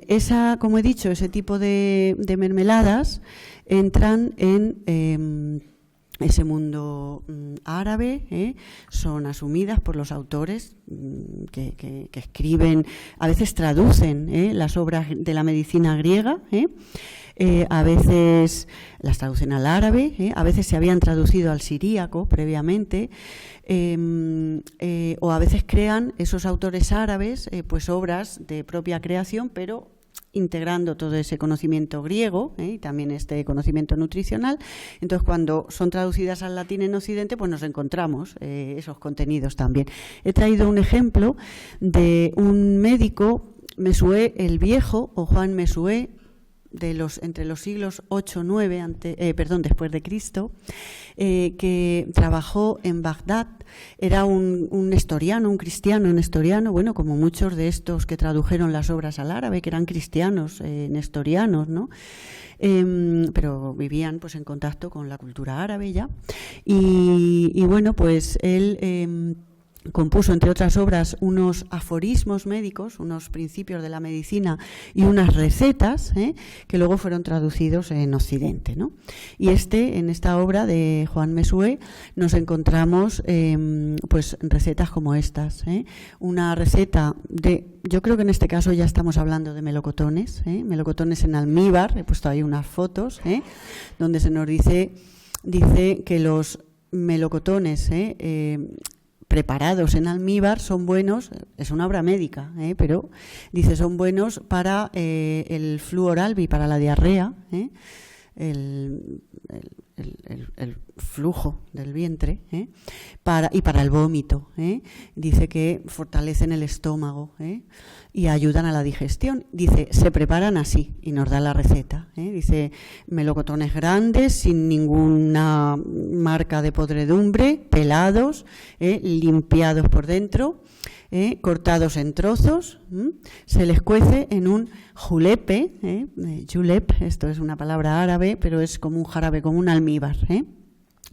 como he dicho, ese tipo de mermeladas entran en ese mundo árabe, son asumidas por los autores que escriben, a veces traducen las obras de la medicina griega, a veces las traducen al árabe, a veces se habían traducido al siríaco previamente, o a veces crean esos autores árabes pues obras de propia creación, pero integrando todo ese conocimiento griego y también este conocimiento nutricional. Entonces, cuando son traducidas al latín en Occidente, pues nos encontramos esos contenidos también. He traído un ejemplo de un médico, Mesué el Viejo, o Juan Mesué entre los siglos 8-9, después de Cristo, que trabajó en Bagdad. Era un nestoriano, un cristiano nestoriano, bueno, como muchos de estos que tradujeron las obras al árabe, que eran cristianos nestorianos, ¿no? Pero vivían pues en contacto con la cultura árabe ya. Y bueno, pues él compuso, entre otras obras, unos aforismos médicos, unos principios de la medicina y unas recetas que luego fueron traducidos en Occidente, ¿no? Y en esta obra de Juan Mesue nos encontramos pues recetas como estas. Una receta yo creo que en este caso ya estamos hablando de melocotones, melocotones en almíbar. He puesto ahí unas fotos donde se nos dice que los melocotones preparados en almíbar son buenos, es una obra médica, pero dice son buenos para el flúor albi, para la diarrea, el flujo del vientre, y para el vómito. Dice que fortalecen el estómago y ayudan a la digestión. Dice, se preparan así, y nos da la receta. Dice, melocotones grandes, sin ninguna marca de podredumbre, pelados, limpiados por dentro, cortados en trozos, se les cuece en un julepe, julep, esto es una palabra árabe, pero es como un jarabe, como un almíbar,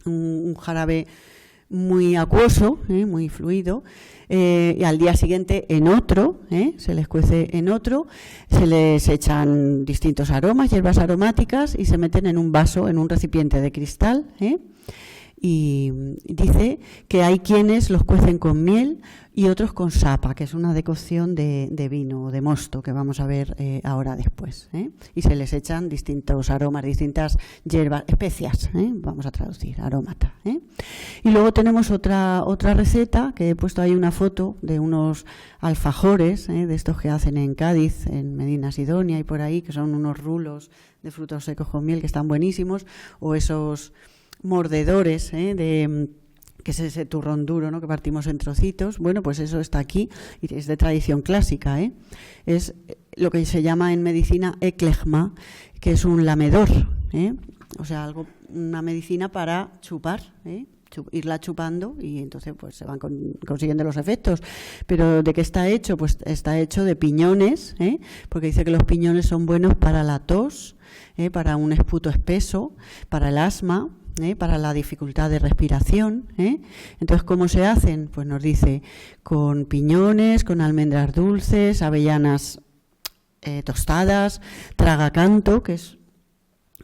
un jarabe muy acuoso, muy fluido, y al día siguiente en otro, se les cuece en otro, se les echan distintos aromas, hierbas aromáticas, y se meten en un vaso, en un recipiente de cristal, y dice que hay quienes los cuecen con miel y otros con sapa, que es una decocción de vino o de mosto, que vamos a ver ahora después. Y se les echan distintos aromas, distintas hierbas, especias, vamos a traducir, arómata. Y luego tenemos otra receta, que he puesto ahí una foto de unos alfajores, de estos que hacen en Cádiz, en Medina Sidonia y por ahí, que son unos rulos de frutos secos con miel que están buenísimos, o esos mordedores que es ese turrón duro, ¿no?, que partimos en trocitos. Bueno, pues eso está aquí y es de tradición clásica. Es lo que se llama en medicina eklegma, que es un lamedor, o sea, una medicina para chupar, irla chupando, y entonces pues se van consiguiendo los efectos. Pero ¿de qué está hecho? Pues está hecho de piñones, porque dice que los piñones son buenos para la tos, para un esputo espeso, para el asma, para la dificultad de respiración. Entonces, ¿cómo se hacen? Pues nos dice con piñones, con almendras dulces, avellanas tostadas, tragacanto, que es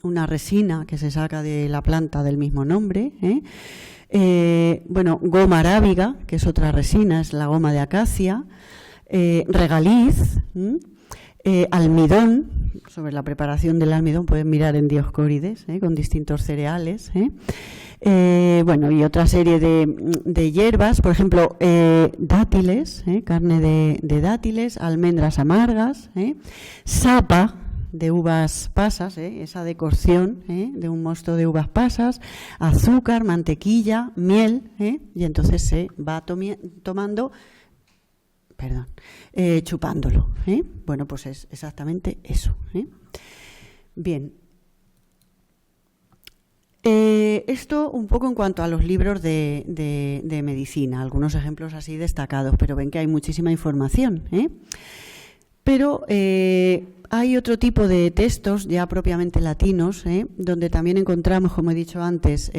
una resina que se saca de la planta del mismo nombre, goma arábiga, que es otra resina, es la goma de acacia, regaliz, almidón. Sobre la preparación del almidón pueden mirar en Dioscórides, con distintos cereales, y otra serie de hierbas, por ejemplo, dátiles, carne de dátiles, almendras amargas, sapa de uvas pasas, esa decocción de un mosto de uvas pasas, azúcar, mantequilla, miel, y entonces se va tomando, chupándolo. Bueno, pues es exactamente eso. Bien. Esto un poco en cuanto a los libros de medicina, algunos ejemplos así destacados, pero ven que hay muchísima información. Pero hay otro tipo de textos ya propiamente latinos, donde también encontramos, como he dicho antes,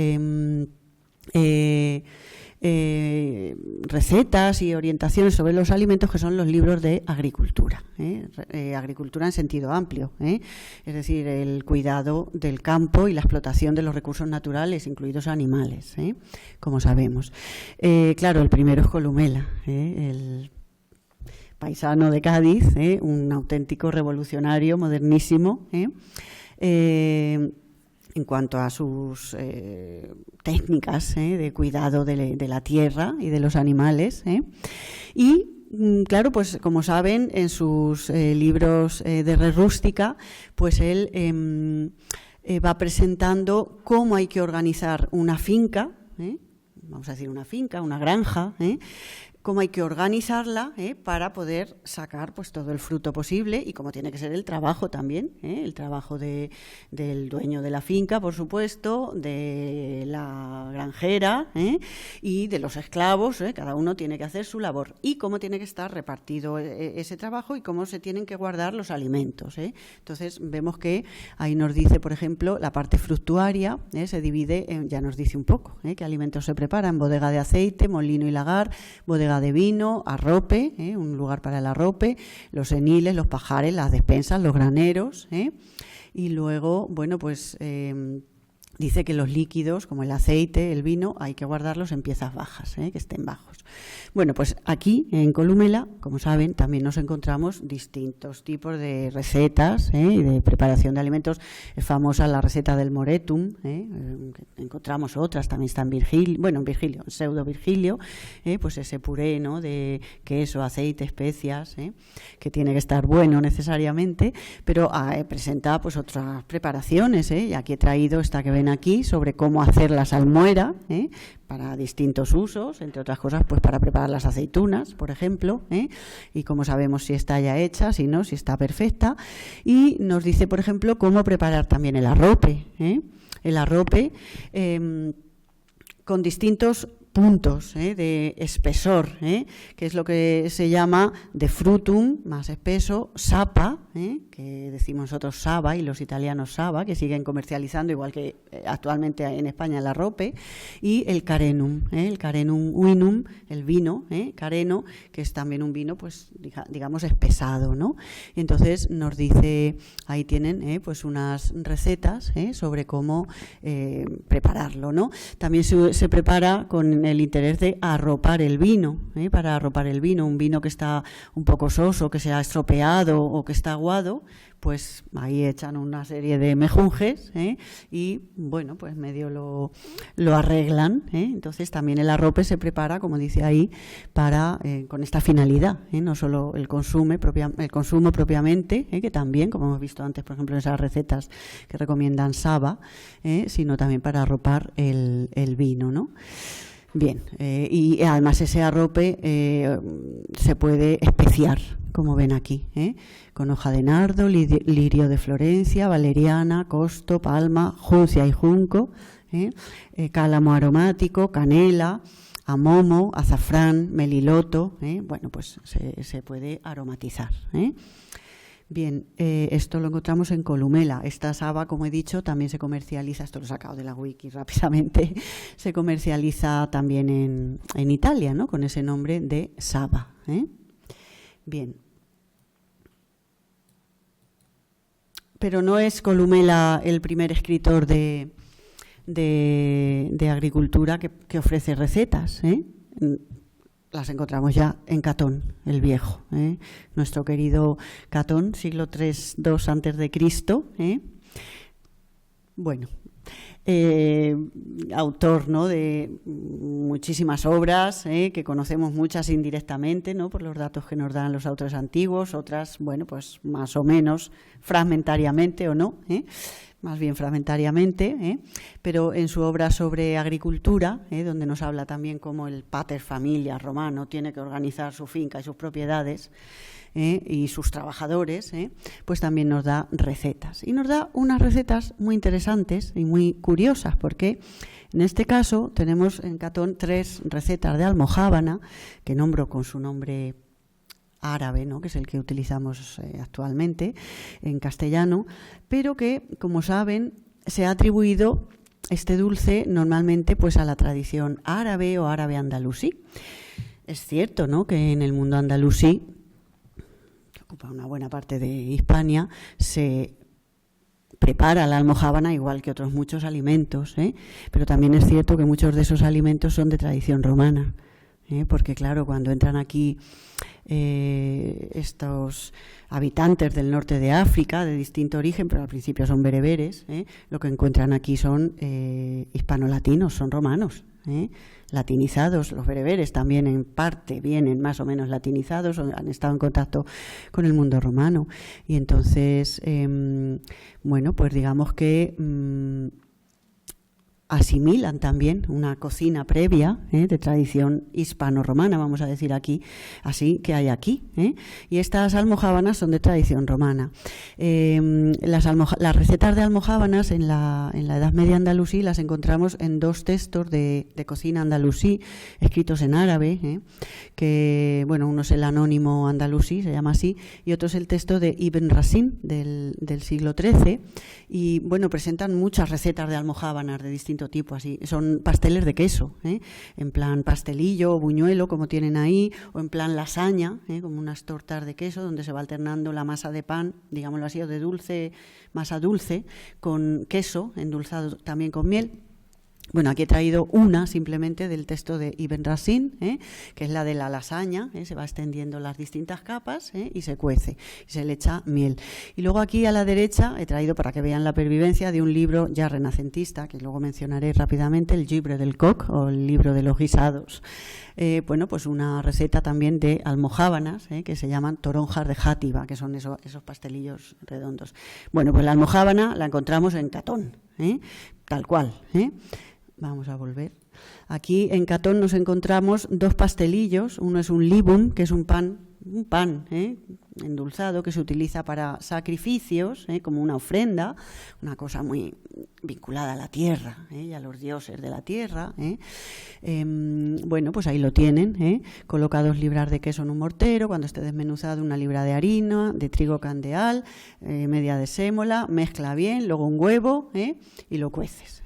recetas y orientaciones sobre los alimentos, que son los libros de agricultura, agricultura en sentido amplio, es decir, el cuidado del campo y la explotación de los recursos naturales, incluidos animales, como sabemos. Claro, el primero es Columela, el paisano de Cádiz, un auténtico revolucionario, modernísimo, en cuanto a sus técnicas de cuidado de la tierra y de los animales. Y, claro, pues como saben, en sus libros de Res Rústica, pues él va presentando cómo hay que organizar una finca, vamos a decir una finca, una granja, cómo hay que organizarla para poder sacar pues todo el fruto posible y cómo tiene que ser el trabajo también, el trabajo del dueño de la finca, por supuesto, de la granjera y de los esclavos, cada uno tiene que hacer su labor y cómo tiene que estar repartido ese trabajo y cómo se tienen que guardar los alimentos. Entonces vemos que ahí nos dice, por ejemplo, la parte fructuaria se divide, ya nos dice un poco qué alimentos se preparan: bodega de aceite, molino y lagar, bodega de vino, arrope, un lugar para el arrope, los eniles, los pajares, las despensas, los graneros, y luego, bueno, pues dice que los líquidos, como el aceite, el vino, hay que guardarlos en piezas bajas, que estén bajos. Bueno, pues aquí en Columela, como saben, también nos encontramos distintos tipos de recetas y de preparación de alimentos. Es famosa la receta del Moretum, encontramos otras, también está en Virgilio, bueno, en Virgilio, en Pseudo Virgilio, pues ese puré, ¿no?, de queso, aceite, especias, que tiene que estar bueno necesariamente, pero presenta pues otras preparaciones, y aquí he traído esta que ven aquí sobre cómo hacer la salmuera, para distintos usos, entre otras cosas, pues para preparar las aceitunas, por ejemplo, y cómo sabemos si está ya hecha, si no, si está perfecta. Y nos dice, por ejemplo, cómo preparar también el arrope, el arrope con distintos puntos de espesor, que es lo que se llama de frutum, más espeso, sapa, que decimos nosotros saba y los italianos saba, que siguen comercializando igual que actualmente en España el arrope, y el carenum vinum, el vino, careno, que es también un vino, pues digamos espesado, ¿no? Y entonces nos dice, ahí tienen pues unas recetas sobre cómo prepararlo, ¿no? También se prepara con el interés de arropar el vino, para arropar el vino, un vino que está un poco soso, que se ha estropeado o que está aguado, pues ahí echan una serie de mejunjes y, bueno, pues medio lo arreglan. Entonces también el arrope se prepara, como dice ahí, para con esta finalidad, no solo el consumo propiamente, que también, como hemos visto antes, por ejemplo, en esas recetas que recomiendan Saba, sino también para arropar el vino, ¿no? Bien, y además ese arrope se puede especiar, como ven aquí, con hoja de nardo, lirio de Florencia, valeriana, costo, palma, juncia y junco, cálamo aromático, canela, amomo, azafrán, meliloto, bueno, pues se puede aromatizar. Bien, esto lo encontramos en Columela. Esta saba, como he dicho, también se comercializa, esto lo he sacado de la wiki rápidamente, se comercializa también en Italia, ¿no?, con ese nombre de saba. Bien. Pero no es Columela el primer escritor de agricultura que ofrece recetas, las encontramos ya en Catón, el Viejo, nuestro querido Catón, siglo III-II antes de Cristo, bueno, autor, ¿no?, de muchísimas obras, que conocemos muchas indirectamente, ¿no?, por los datos que nos dan los autores antiguos, otras, bueno, pues más o menos fragmentariamente o no, más bien fragmentariamente, pero en su obra sobre agricultura, donde nos habla también cómo el pater familias romano tiene que organizar su finca y sus propiedades y sus trabajadores, pues también nos da recetas. Y nos da unas recetas muy interesantes y muy curiosas, porque en este caso tenemos en Catón 3 recetas de almojábana, que nombro con su nombre árabe, ¿no?, que es el que utilizamos actualmente en castellano, pero que, como saben, se ha atribuido este dulce normalmente pues a la tradición árabe o árabe andalusí. Es cierto, ¿no?, que en el mundo andalusí, que ocupa una buena parte de Hispania, se prepara la almojábana igual que otros muchos alimentos, pero también es cierto que muchos de esos alimentos son de tradición romana. Porque claro, cuando entran aquí estos habitantes del norte de África, de distinto origen, pero al principio son bereberes, lo que encuentran aquí son hispanolatinos, son romanos, latinizados. Los bereberes también en parte vienen más o menos latinizados, han estado en contacto con el mundo romano. Y entonces, bueno, pues digamos que asimilan también una cocina previa de tradición hispano-romana, vamos a decir aquí, así que hay aquí. Y estas almojábanas son de tradición romana. Las recetas de almojábanas en la Edad Media andalusí las encontramos en dos textos de cocina andalusí, escritos en árabe, que, bueno, uno es el Anónimo andalusí, se llama así, y otro es el texto de Ibn Rasin del siglo XIII, y, bueno, presentan muchas recetas de almojábanas de distintos tipo, así. Son pasteles de queso, en plan pastelillo o buñuelo, como tienen ahí, o en plan lasaña, como unas tortas de queso, donde se va alternando la masa de pan, digámoslo así, o de dulce, masa dulce, con queso, endulzado también con miel. Bueno, aquí he traído una simplemente del texto de Ibn Rasin, que es la de la lasaña, se va extendiendo las distintas capas y se cuece, y se le echa miel. Y luego aquí a la derecha he traído, para que vean la pervivencia, de un libro ya renacentista, que luego mencionaré rápidamente, el Llibre del Coc, o el libro de los guisados. Bueno, pues una receta también de almojábanas, que se llaman toronjas de Játiva, que son esos pastelillos redondos. Bueno, pues la almojábana la encontramos en Catón, tal cual, Vamos a volver. Aquí en Catón nos encontramos dos pastelillos. Uno es un libum, que es un pan endulzado que se utiliza para sacrificios, como una ofrenda, una cosa muy vinculada a la tierra y a los dioses de la tierra. Bueno, pues ahí lo tienen, coloca 2 libras de queso en un mortero, cuando esté desmenuzado 1 libra de harina, de trigo candeal, media de sémola, mezcla bien, luego un huevo y lo cueces.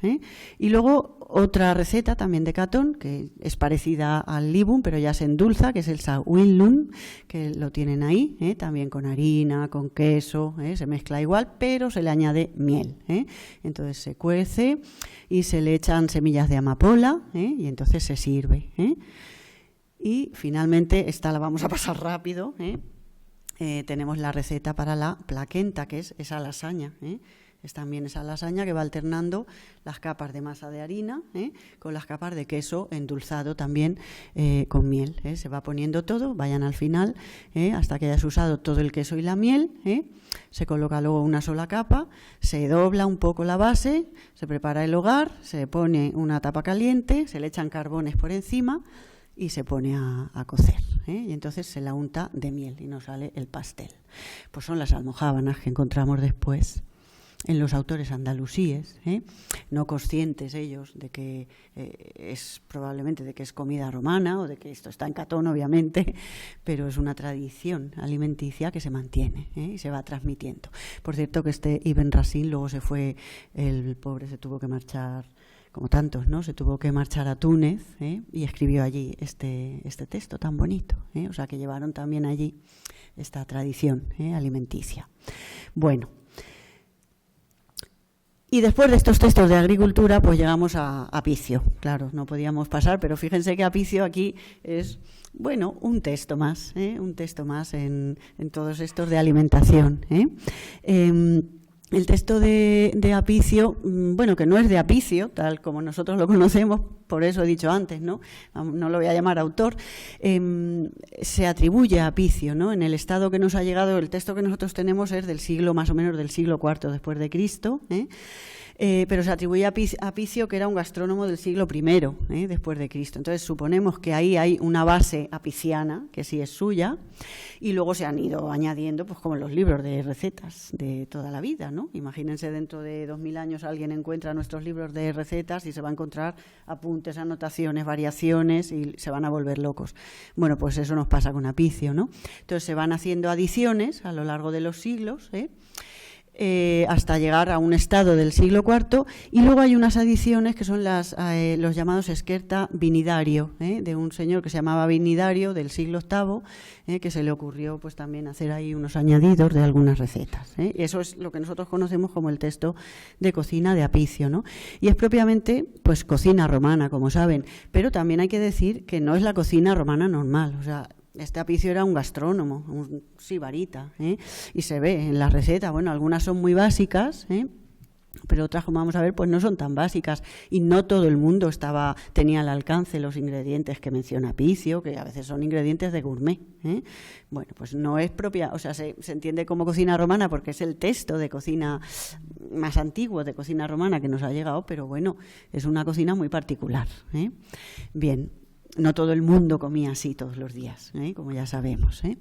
Y luego otra receta también de Catón, que es parecida al libum, pero ya se endulza, que es el sawinlun, que lo tienen ahí, también con harina, con queso, se mezcla igual, pero se le añade miel. Entonces se cuece y se le echan semillas de amapola y entonces se sirve. Y finalmente, esta la vamos a pasar rápido, tenemos la receta para la plaquenta, que es esa lasaña. Es también esa lasaña que va alternando las capas de masa de harina con las capas de queso endulzado también con miel. Se va poniendo todo, vayan al final, hasta que hayas usado todo el queso y la miel. Se coloca luego una sola capa, se dobla un poco la base, se prepara el hogar, se pone una tapa caliente, se le echan carbones por encima y se pone a cocer. Y entonces se la unta de miel y nos sale el pastel. Pues son las almojábanas que encontramos después en los autores andalusíes, no conscientes ellos de que es probablemente de que es comida romana o de que esto está en Catón, obviamente, pero es una tradición alimenticia que se mantiene y se va transmitiendo. Por cierto, que este Ibn Rasin luego se fue, el pobre se tuvo que marchar, como tantos, ¿no? Se tuvo que marchar a Túnez y escribió allí este texto tan bonito. O sea, que llevaron también allí esta tradición alimenticia. Bueno. Y después de estos textos de agricultura, pues llegamos a Apicio. Claro, no podíamos pasar, pero fíjense que Apicio aquí es, bueno, un texto más en todos estos de alimentación. El texto de Apicio, bueno, que no es de Apicio, tal como nosotros lo conocemos, por eso he dicho antes, ¿no? No lo voy a llamar autor, se atribuye a Apicio, ¿no? En el estado que nos ha llegado, el texto que nosotros tenemos es del siglo, más o menos del siglo IV después de Cristo, pero se atribuye a Apicio, que era un gastrónomo del siglo I después de Cristo. Entonces suponemos que ahí hay una base apiciana, que sí es suya, y luego se han ido añadiendo, pues como los libros de recetas de toda la vida, ¿no? Imagínense, dentro de 2000 años alguien encuentra nuestros libros de recetas y se va a encontrar apuntes, anotaciones, variaciones, y se van a volver locos. Bueno, pues eso nos pasa con Apicio, ¿no? Entonces se van haciendo adiciones a lo largo de los siglos, hasta llegar a un estado del siglo IV, y luego hay unas adiciones que son los llamados Scherta Vinidario, de un señor que se llamaba Vinidario del siglo VIII, que se le ocurrió pues también hacer ahí unos añadidos de algunas recetas. Y eso es lo que nosotros conocemos como el texto de cocina de Apicio, ¿no? Y es propiamente pues cocina romana, como saben, pero también hay que decir que no es la cocina romana normal, o sea, este Apicio era un gastrónomo, un sibarita, y se ve en las recetas. Bueno, algunas son muy básicas, pero otras, como vamos a ver, pues no son tan básicas y no todo el mundo tenía al alcance los ingredientes que menciona Picio, que a veces son ingredientes de gourmet, ¿eh? Bueno, pues no es propia, o sea, se entiende como cocina romana porque es el texto de cocina más antiguo de cocina romana que nos ha llegado, pero bueno, es una cocina muy particular, ¿eh? Bien. No todo el mundo comía así todos los días, como ya sabemos, ¿eh?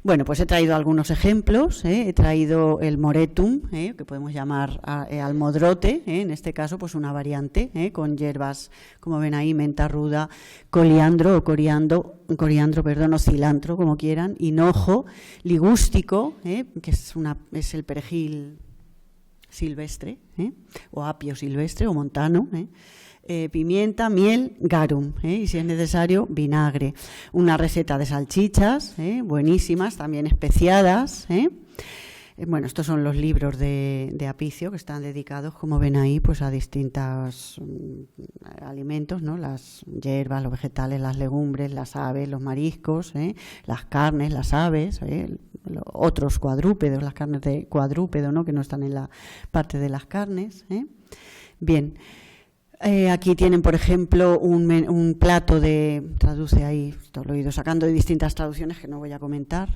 Bueno, pues he traído algunos ejemplos, ¿eh? He traído el moretum, que podemos llamar almodrote, en este caso pues una variante, con hierbas, como ven ahí, menta ruda, coriandro o cilantro, como quieran, hinojo, ligústico, que es el perejil silvestre, o apio silvestre o montano, pimienta, miel, garum, y si es necesario, vinagre. Una receta de salchichas, buenísimas, también especiadas. Bueno, estos son los libros de Apicio que están dedicados, como ven ahí, pues a distintos alimentos, ¿no? Las hierbas, los vegetales, las legumbres, las aves, los mariscos, las carnes, las aves, otros cuadrúpedos, las carnes de cuadrúpedo, ¿no? Que no están en la parte de las carnes. Bien. Aquí tienen, por ejemplo, un plato traduce ahí, esto lo he ido sacando de distintas traducciones que no voy a comentar,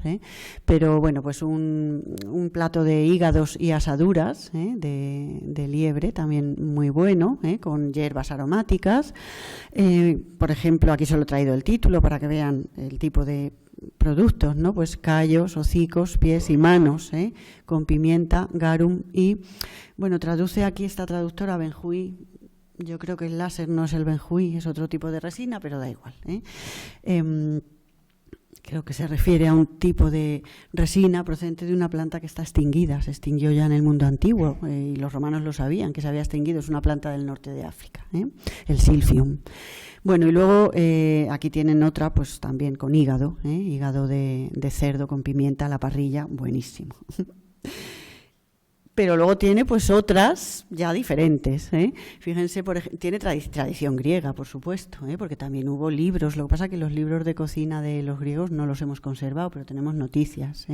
pero bueno, pues un plato de hígados y asaduras, de liebre, también muy bueno, con hierbas aromáticas. Por ejemplo, aquí solo he traído el título para que vean el tipo de productos, ¿no? Pues callos, hocicos, pies y manos, con pimienta, garum y, bueno, traduce aquí esta traductora Benjuí. Yo creo que el láser no es el benjuí, es otro tipo de resina, pero da igual, creo que se refiere a un tipo de resina procedente de una planta que está extinguida. Se extinguió ya en el mundo antiguo y los romanos lo sabían, que se había extinguido. Es una planta del norte de África, el silphium. Bueno, y luego aquí tienen otra, pues también con hígado, hígado de cerdo con pimienta a la parrilla, buenísimo. Pero luego tiene pues otras ya diferentes, Fíjense, tiene tradición griega, por supuesto, porque también hubo libros. Lo que pasa es que los libros de cocina de los griegos no los hemos conservado, pero tenemos noticias,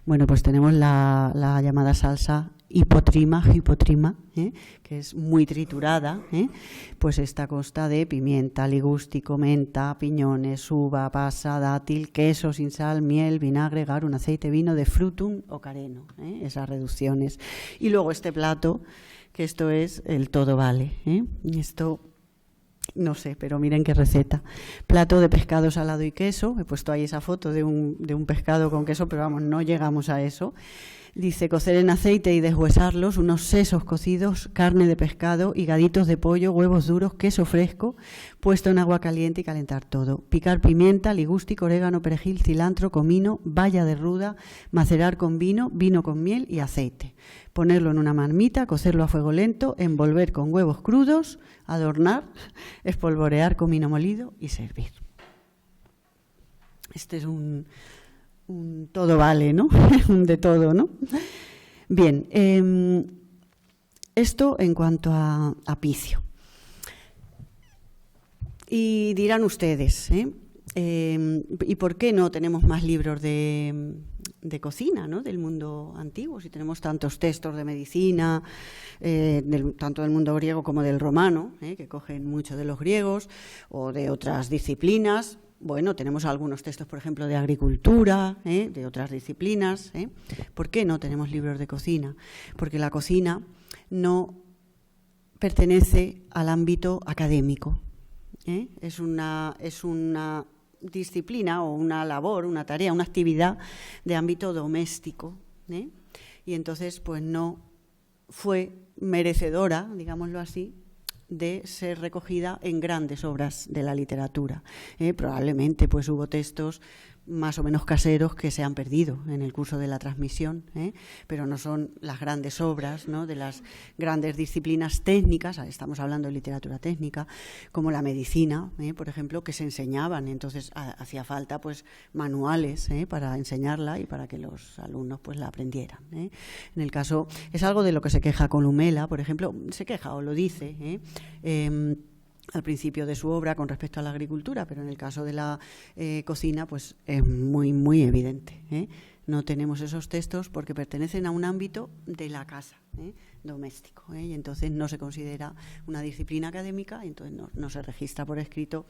Bueno, pues tenemos la llamada salsa hipotrima, que es muy triturada, pues esta consta de pimienta, ligústico, menta, piñones, uva, pasa, dátil, queso sin sal, miel, vinagre, garum, aceite, vino de frutum o careno, esas reducciones. Y luego este plato, que esto es el todo vale, y esto no sé, pero miren qué receta. Plato de pescado salado y queso. He puesto ahí esa foto de un pescado con queso, pero vamos, no llegamos a eso. Dice, cocer en aceite y deshuesarlos, unos sesos cocidos, carne de pescado, higaditos de pollo, huevos duros, queso fresco, puesto en agua caliente y calentar todo. Picar pimienta, ligústico, orégano, perejil, cilantro, comino, baya de ruda, macerar con vino, vino con miel y aceite. Ponerlo en una marmita, cocerlo a fuego lento, envolver con huevos crudos, adornar, espolvorear comino molido y servir. Este es un todo vale, ¿no? Un de todo, ¿no? Bien, esto en cuanto a Picio. Y dirán ustedes, ¿y por qué no tenemos más libros de cocina, ¿no? Del mundo antiguo, si tenemos tantos textos de medicina, tanto del mundo griego como del romano, que cogen mucho de los griegos o de otras disciplinas? Bueno, tenemos algunos textos, por ejemplo, de agricultura, de otras disciplinas. ¿Por qué no tenemos libros de cocina? Porque la cocina no pertenece al ámbito académico. Es una disciplina o una labor, una tarea, una actividad de ámbito doméstico. Y entonces, pues no fue merecedora, digámoslo así, de ser recogida en grandes obras de la literatura. Probablemente pues hubo textos más o menos caseros que se han perdido en el curso de la transmisión, pero no son las grandes obras, ¿no? De las grandes disciplinas técnicas. Estamos hablando de literatura técnica, como la medicina, por ejemplo, que se enseñaban. Entonces hacía falta pues manuales para enseñarla y para que los alumnos pues la aprendieran. En el caso, es algo de lo que se queja Columela, por ejemplo, se queja o lo dice, al principio de su obra con respecto a la agricultura, pero en el caso de la cocina pues es muy, muy evidente. no tenemos esos textos porque pertenecen a un ámbito de la casa, doméstico, y entonces no se considera una disciplina académica, y entonces no se registra por escrito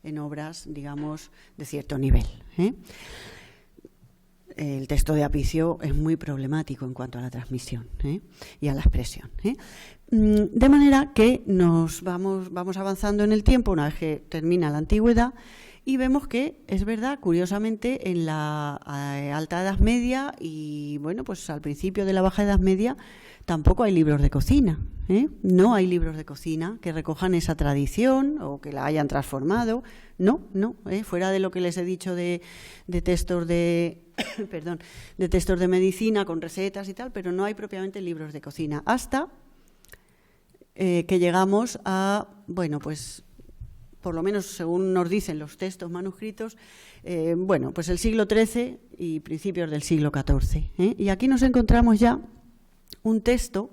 en obras, digamos, de cierto nivel. El texto de Apicio es muy problemático en cuanto a la transmisión y a la expresión. De manera que vamos avanzando en el tiempo una vez que termina la antigüedad y vemos que es verdad, curiosamente, en la Alta Edad Media y bueno, pues al principio de la Baja Edad Media tampoco hay libros de cocina. No hay libros de cocina que recojan esa tradición o que la hayan transformado. No, fuera de lo que les he dicho de textos de perdón, de textos de medicina con recetas y tal, pero no hay propiamente libros de cocina hasta que llegamos a, bueno, pues por lo menos según nos dicen los textos manuscritos, bueno, pues el siglo XIII y principios del siglo XIV. Y aquí nos encontramos ya un texto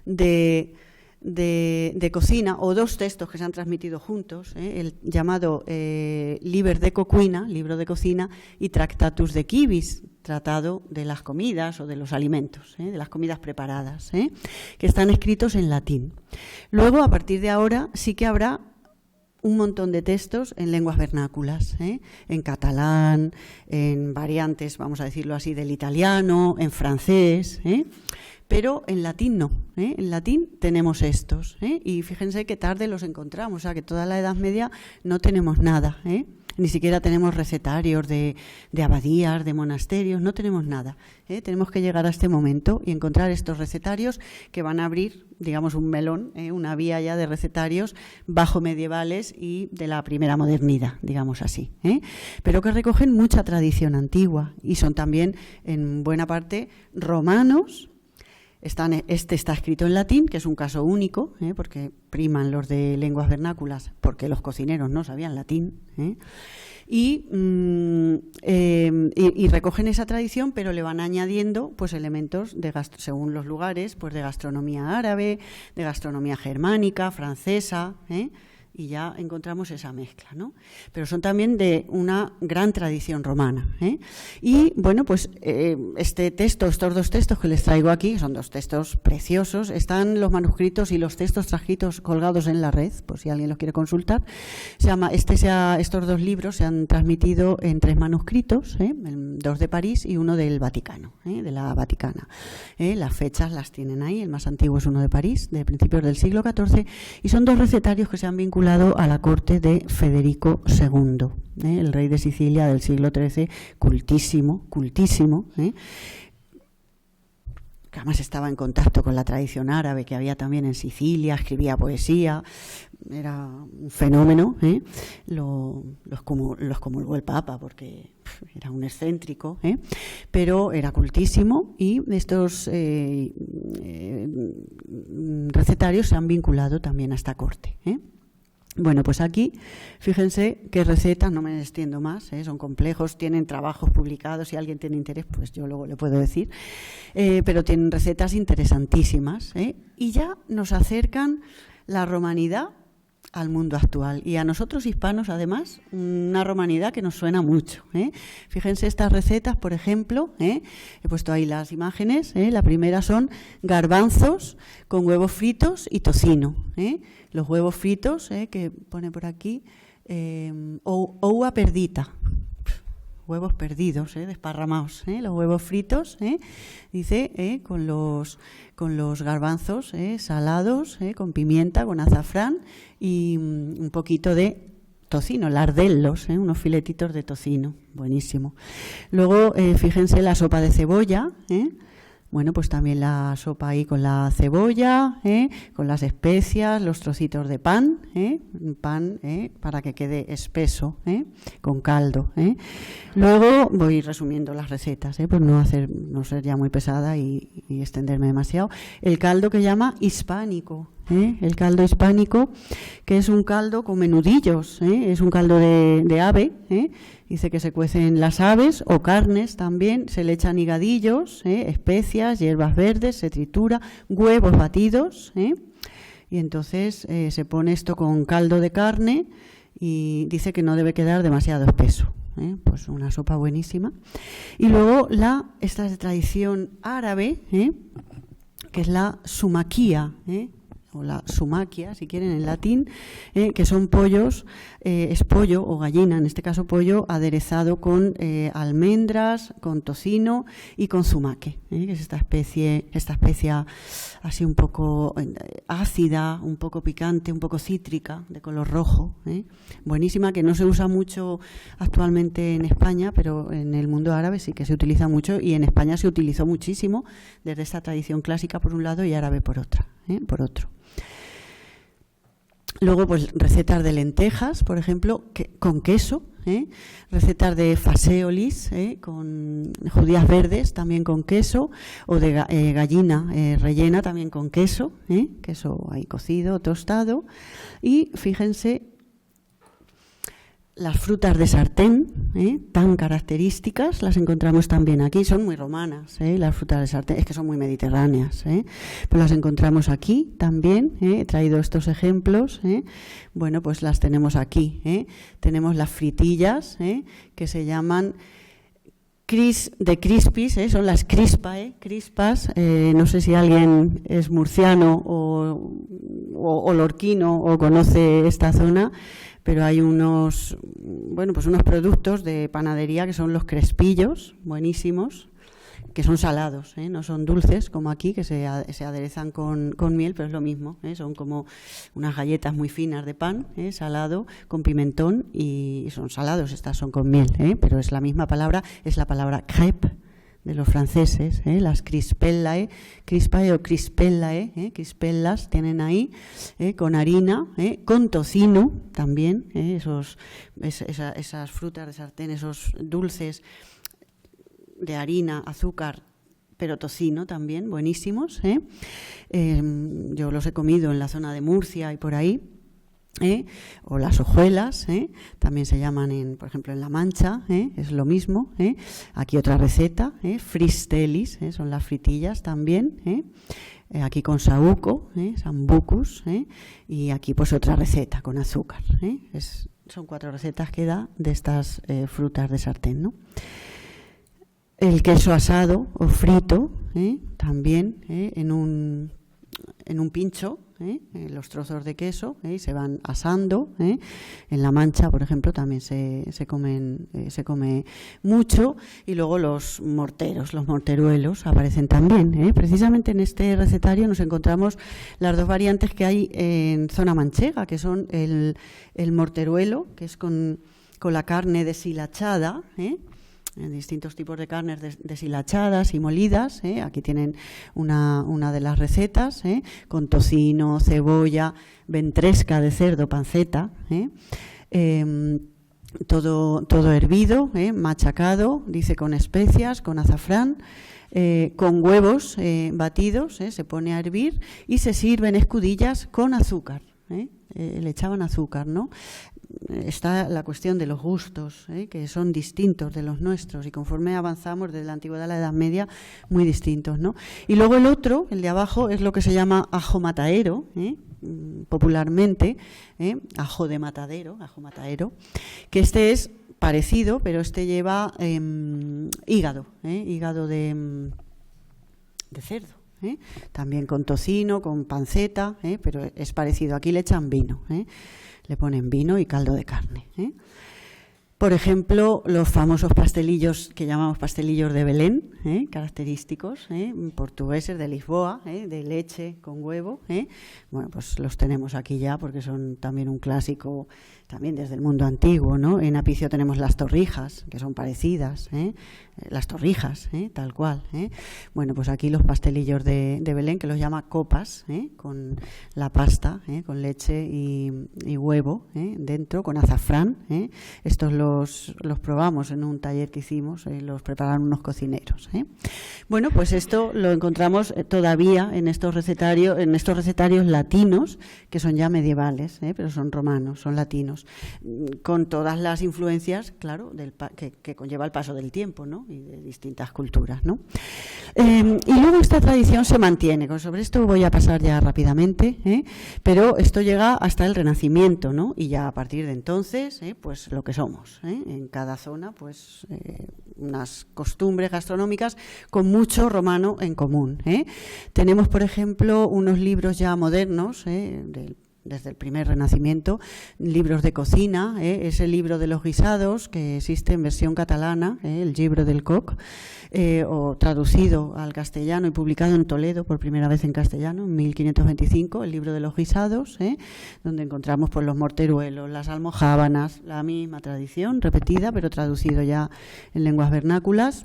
de cocina, o dos textos que se han transmitido juntos, el llamado Liber de Cocuina, libro de cocina, y Tractatus de Civis, tratado de las comidas o de los alimentos, de las comidas preparadas, que están escritos en latín. Luego, a partir de ahora, sí que habrá un montón de textos en lenguas vernáculas, en catalán, en variantes, vamos a decirlo así, del italiano, en francés, pero en latín no. En latín tenemos estos, y fíjense que tarde los encontramos, o sea que toda la Edad Media no tenemos nada, ni siquiera tenemos recetarios de abadías, de monasterios, no tenemos nada. Tenemos que llegar a este momento y encontrar estos recetarios que van a abrir, digamos, un melón, una vía ya de recetarios bajo medievales y de la primera modernidad, digamos así, pero que recogen mucha tradición antigua y son también en buena parte romanos. Este está escrito en latín, que es un caso único, porque priman los de lenguas vernáculas, porque los cocineros no sabían latín, y recogen esa tradición, pero le van añadiendo pues elementos según los lugares, pues de gastronomía árabe, de gastronomía germánica, francesa, y ya encontramos esa mezcla, ¿no? Pero son también de una gran tradición romana, Y, bueno, pues estos dos textos que les traigo aquí, son dos textos preciosos, están los manuscritos y los textos transcritos colgados en la red, por si alguien los quiere consultar. Estos dos libros se han transmitido en 3 manuscritos, 2 de París y uno del Vaticano, de la Vaticana. Las fechas las tienen ahí, el más antiguo es uno de París, de principios del siglo XIV, y son 2 recetarios que se han vinculado a la corte de Federico II, el rey de Sicilia del siglo XIII, cultísimo, que además estaba en contacto con la tradición árabe que había también en Sicilia, escribía poesía, era un fenómeno, los comulgó el Papa porque era un excéntrico, pero era cultísimo, y estos recetarios se han vinculado también a esta corte. Bueno, pues aquí, fíjense qué recetas, no me extiendo más, son complejos, tienen trabajos publicados, si alguien tiene interés, pues yo luego le puedo decir, pero tienen recetas interesantísimas, y ya nos acercan la romanidad al mundo actual, y a nosotros hispanos, además, una romanidad que nos suena mucho. Fíjense estas recetas, por ejemplo, he puesto ahí las imágenes, la primera son garbanzos con huevos fritos y tocino. Los huevos fritos, que pone por aquí, ova perdita, huevos perdidos, desparramados, los huevos fritos, dice, con los garbanzos salados, con pimienta, con azafrán y un poquito de tocino, lardellos, unos filetitos de tocino, buenísimo. Luego, fíjense la sopa de cebolla, bueno, pues también la sopa ahí con la cebolla, con las especias, los trocitos de pan, pan para que quede espeso, con caldo. Luego voy resumiendo las recetas, por no ser ya muy pesada y extenderme demasiado. El caldo que llama hispánico, el caldo hispánico, que es un caldo con menudillos, es un caldo de ave, dice que se cuecen las aves o carnes también, se le echan higadillos, especias, hierbas verdes, se tritura, huevos batidos, y entonces se pone esto con caldo de carne y dice que no debe quedar demasiado espeso. pues una sopa buenísima. Y luego esta es de tradición árabe, que es la sumaquía, o la sumaquia, si quieren, en latín, que son pollos, es pollo o gallina, en este caso pollo, aderezado con almendras, con tocino y con zumaque, que es esta especia así un poco ácida, un poco picante, un poco cítrica, de color rojo, buenísima, que no se usa mucho actualmente en España, pero en el mundo árabe sí que se utiliza mucho, y en España se utilizó muchísimo desde esta tradición clásica por un lado y árabe por otro. Luego, pues recetas de lentejas, por ejemplo, con queso, recetas de faseolis, con judías verdes, también con queso, o de gallina rellena, también con queso, queso ahí cocido, tostado. Y fíjense, las frutas de sartén, tan características, las encontramos también aquí. Son muy romanas, las frutas de sartén, es que son muy mediterráneas, pero las encontramos aquí también. He traído estos ejemplos. Bueno, pues las tenemos aquí. Tenemos las fritillas, que se llaman de crispis, son las crispas. No sé si alguien es murciano o lorquino o conoce esta zona, pero hay unos productos de panadería que son los crespillos, buenísimos, que son salados, no son dulces como aquí, que se aderezan con miel, pero es lo mismo, son como unas galletas muy finas de pan, salado, con pimentón, y son salados, estas son con miel, pero es la misma palabra, es la palabra crêpe de los franceses, las crispellae o crispellae, crispellas tienen ahí, con harina, con tocino también, esas frutas de sartén, esos dulces de harina, azúcar, pero tocino también, buenísimos. Yo los he comido en la zona de Murcia y por ahí. O las hojuelas, también se llaman, por ejemplo, en La Mancha, es lo mismo. Aquí otra receta, fristelis, son las fritillas también. Aquí con saúco, sambucus, y aquí pues otra receta con azúcar. Son 4 recetas que da de estas frutas de sartén, ¿no? El queso asado o frito, también en un pincho, los trozos de queso se van asando. En La Mancha, por ejemplo, también se come mucho. Y luego los morteruelos aparecen también. Precisamente en este recetario nos encontramos las 2 variantes que hay en zona manchega, que son el morteruelo, que es con la carne deshilachada, en distintos tipos de carnes deshilachadas y molidas. Aquí tienen una de las recetas, con tocino, cebolla, ventresca de cerdo, panceta, todo hervido, machacado, dice con especias, con azafrán, con huevos batidos, se pone a hervir y se sirven escudillas con azúcar. Le echaban azúcar, ¿no? Está la cuestión de los gustos, que son distintos de los nuestros, y conforme avanzamos desde la antigüedad a la Edad Media, muy distintos, ¿no? Y luego el otro, el de abajo, es lo que se llama ajo mataero, popularmente, ajo de matadero, que este es parecido, pero este lleva hígado de cerdo. También con tocino, con panceta, pero es parecido. Aquí le echan vino, le ponen vino y caldo de carne. Por ejemplo, los famosos pastelillos que llamamos pastelillos de Belén, característicos, portugueses de Lisboa, de leche con huevo. Bueno, pues los tenemos aquí ya porque son también un clásico también desde el mundo antiguo, ¿no? En Apicio tenemos las torrijas, que son parecidas, las torrijas, tal cual. Bueno, pues aquí los pastelillos de Belén, que los llama copas, con la pasta, con leche y huevo dentro, con azafrán. Estos los probamos en un taller que hicimos, los prepararon unos cocineros. Bueno, pues esto lo encontramos todavía en estos recetarios latinos, que son ya medievales, pero son romanos, son latinos, con todas las influencias, claro, que conlleva el paso del tiempo, ¿no? Y de distintas culturas, ¿no? Y luego esta tradición se mantiene. Sobre esto voy a pasar ya rápidamente, pero esto llega hasta el Renacimiento, ¿no? Y ya a partir de entonces, pues lo que somos. tenemos en cada zona pues unas costumbres gastronómicas con mucho romano en común. Tenemos, por ejemplo, unos libros ya modernos desde el primer Renacimiento, libros de cocina, ese libro de los guisados que existe en versión catalana, el Llibre del Coc, o traducido al castellano y publicado en Toledo por primera vez en castellano en 1525, el libro de los guisados, donde encontramos pues, los morteruelos, las almojábanas, la misma tradición repetida pero traducido ya en lenguas vernáculas.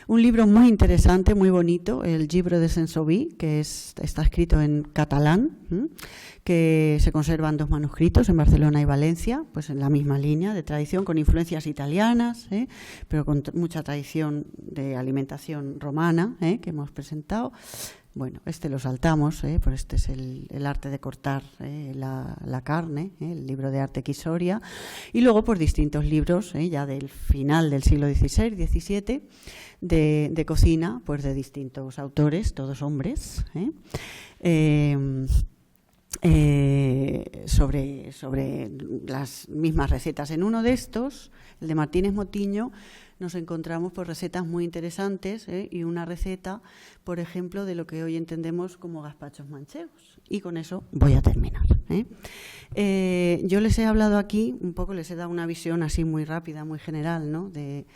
Un libro muy interesante, muy bonito, el Llibre de Sensoví, que está escrito en catalán, que se conservan 2 manuscritos en Barcelona y Valencia, pues en la misma línea de tradición, con influencias italianas, pero con mucha tradición de alimentación romana, que hemos presentado. Bueno, lo saltamos, pues este es el arte de cortar la carne, el libro de arte Quisoria, y luego por distintos libros, ya del final del siglo XVI, XVII, de cocina, pues de distintos autores, todos hombres, sobre las mismas recetas. En uno de estos, el de Martínez Motiño, nos encontramos por recetas muy interesantes y una receta, por ejemplo, de lo que hoy entendemos como gazpachos manchegos. Y con eso voy a terminar. Yo les he hablado aquí, un poco les he dado una visión así muy rápida, muy general, ¿no?, de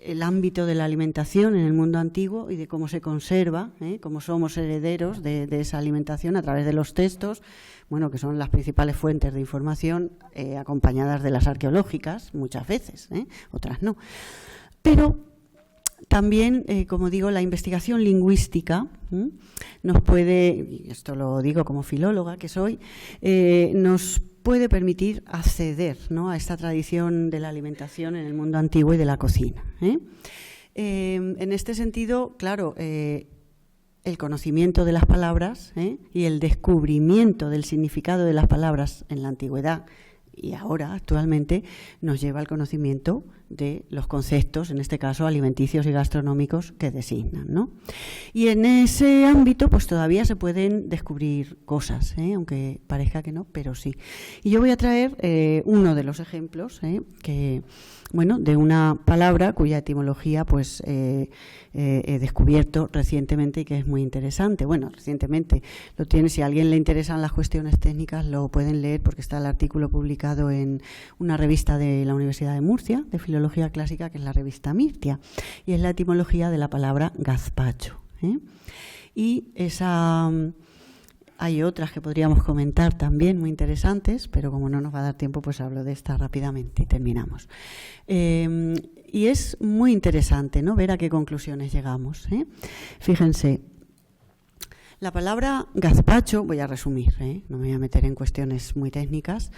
el ámbito de la alimentación en el mundo antiguo y de cómo se conserva, cómo somos herederos de esa alimentación a través de los textos, bueno, que son las principales fuentes de información, acompañadas de las arqueológicas, muchas veces, otras no. Pero también, como digo, la investigación lingüística nos puede, y esto lo digo como filóloga que soy, nos puede permitir acceder, ¿no?, a esta tradición de la alimentación en el mundo antiguo y de la cocina. En este sentido, claro, el conocimiento de las palabras y el descubrimiento del significado de las palabras en la antigüedad y ahora, actualmente, nos lleva al conocimiento de los conceptos, en este caso alimenticios y gastronómicos, que designan, ¿no? Y en ese ámbito pues todavía se pueden descubrir cosas, aunque parezca que no, pero sí. Y yo voy a traer uno de los ejemplos que, bueno, de una palabra cuya etimología pues he descubierto recientemente y que es muy interesante. Bueno, recientemente lo tiene, si a alguien le interesan las cuestiones técnicas lo pueden leer porque está el artículo publicado en una revista de la Universidad de Murcia, de Filología Clásica, que es la revista Mirtia, y es la etimología de la palabra gazpacho. Y hay otras que podríamos comentar también muy interesantes, pero como no nos va a dar tiempo, pues hablo de esta rápidamente y terminamos. Y es muy interesante, ¿no?, ver a qué conclusiones llegamos. Fíjense, la palabra gazpacho, voy a resumir, no me voy a meter en cuestiones muy técnicas.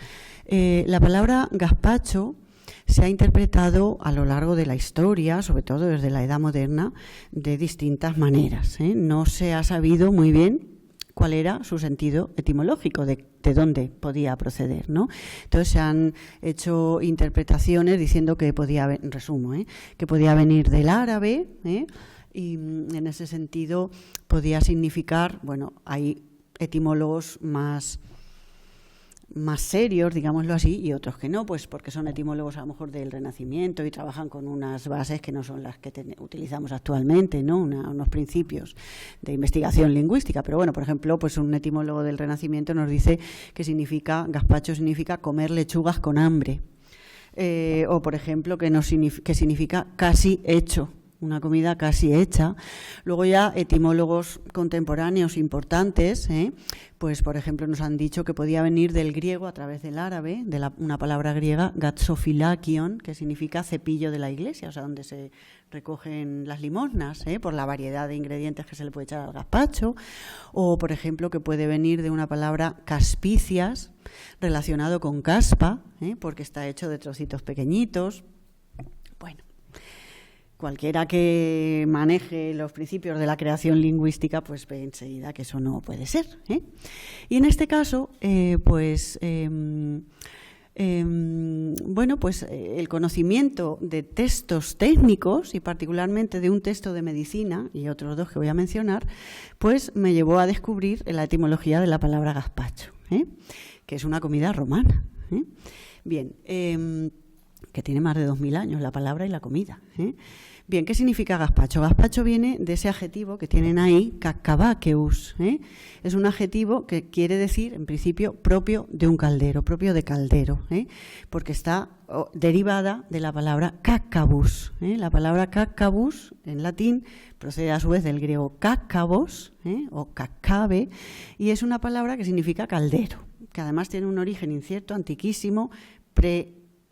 La palabra gazpacho se ha interpretado a lo largo de la historia, sobre todo desde la Edad Moderna, de distintas maneras. No se ha sabido muy bien cuál era su sentido etimológico, de dónde podía proceder, ¿no? Entonces se han hecho interpretaciones diciendo que podía, resumo, que podía venir del árabe, y en ese sentido podía significar, bueno, hay etimólogos más serios, digámoslo así, y otros que no, pues porque son etimólogos a lo mejor del Renacimiento y trabajan con unas bases que no son las que utilizamos actualmente, ¿no?, unos principios de investigación lingüística. Pero bueno, por ejemplo, pues un etimólogo del Renacimiento nos dice que gazpacho significa comer lechugas con hambre, o por ejemplo que significa casi hecho, una comida casi hecha. Luego ya etimólogos contemporáneos importantes, pues por ejemplo nos han dicho que podía venir del griego a través del árabe, de una palabra griega, gatsofilakion, que significa cepillo de la iglesia, o sea, donde se recogen las limosnas, por la variedad de ingredientes que se le puede echar al gazpacho. O por ejemplo que puede venir de una palabra caspicias, relacionado con caspa, porque está hecho de trocitos pequeñitos. Bueno, cualquiera que maneje los principios de la creación lingüística, pues ve enseguida que eso no puede ser. Y en este caso, bueno, pues el conocimiento de textos técnicos y particularmente de un texto de medicina y otros dos que voy a mencionar, pues me llevó a descubrir la etimología de la palabra gazpacho, que es una comida romana. Bien, que tiene más de 2000 años, la palabra y la comida. Bien, ¿qué significa gazpacho? Gazpacho viene de ese adjetivo que tienen ahí, cacabaceus. Es un adjetivo que quiere decir, en principio, propio de un caldero, propio de caldero, porque está derivada de la palabra cacabus. La palabra cacabus, en latín, procede a su vez del griego cacabos, o cacabe, y es una palabra que significa caldero, que además tiene un origen incierto, antiquísimo,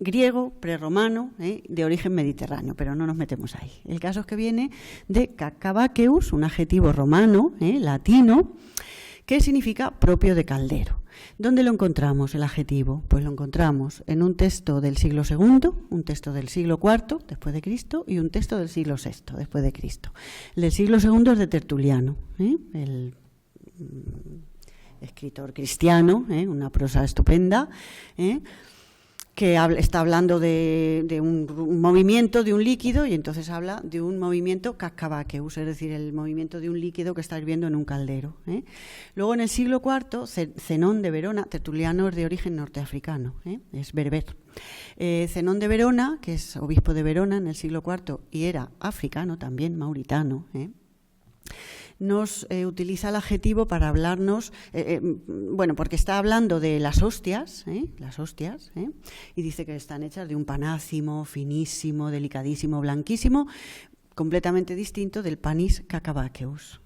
griego, prerromano, de origen mediterráneo, pero no nos metemos ahí. El caso es que viene de cacabaceus, un adjetivo romano, latino, que significa propio de caldero. ¿Dónde lo encontramos, el adjetivo? Pues lo encontramos en un texto del siglo II, un texto del siglo IV después de Cristo y un texto del siglo VI después de Cristo. El del siglo II es de Tertuliano, el escritor cristiano, una prosa estupenda, que está hablando de un movimiento de un líquido, y entonces habla de un movimiento cacabaceus, es decir, el movimiento de un líquido que está hirviendo en un caldero. Luego, en el siglo IV, Zenón de Verona, Tertuliano es de origen norteafricano, es berber. Zenón de Verona, que es obispo de Verona en el siglo IV y era africano también, mauritano, nos utiliza el adjetivo para hablarnos, porque está hablando de las hostias, y dice que están hechas de un pan ácimo, finísimo, delicadísimo, blanquísimo, completamente distinto del panis cacabaceus,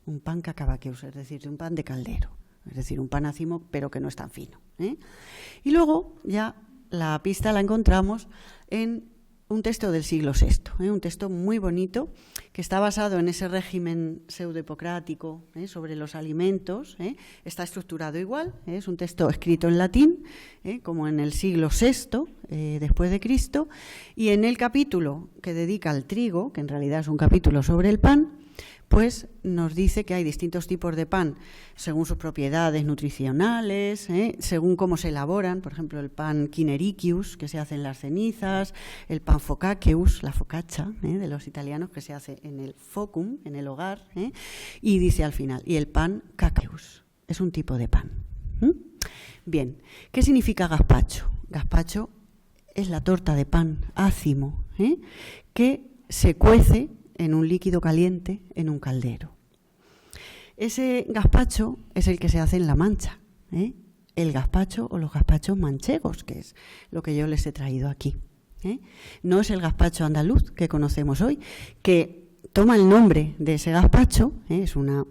un pan cacabaceus, es decir, de un pan de caldero, es decir, un pan ácimo pero que no es tan fino. Y luego ya la pista la encontramos en un texto del siglo VI, un texto muy bonito que está basado en ese régimen pseudo-hipocrático sobre los alimentos. Está estructurado igual, es un texto escrito en latín, como en el siglo VI después de Cristo, y en el capítulo que dedica al trigo, que en realidad es un capítulo sobre el pan, pues nos dice que hay distintos tipos de pan según sus propiedades nutricionales, según cómo se elaboran, por ejemplo, el pan kinericius, que se hace en las cenizas, el pan focaceus, la focaccia de los italianos, que se hace en el focum, en el hogar, y dice al final, y el pan cacaceus, es un tipo de pan. Bien, ¿qué significa gazpacho? Gazpacho es la torta de pan ácimo, que se cuece en un líquido caliente en un caldero. Ese gazpacho es el que se hace en La Mancha, el gazpacho o los gazpachos manchegos, que es lo que yo les he traído aquí. No es el gazpacho andaluz que conocemos hoy, que toma el nombre de ese gazpacho, es una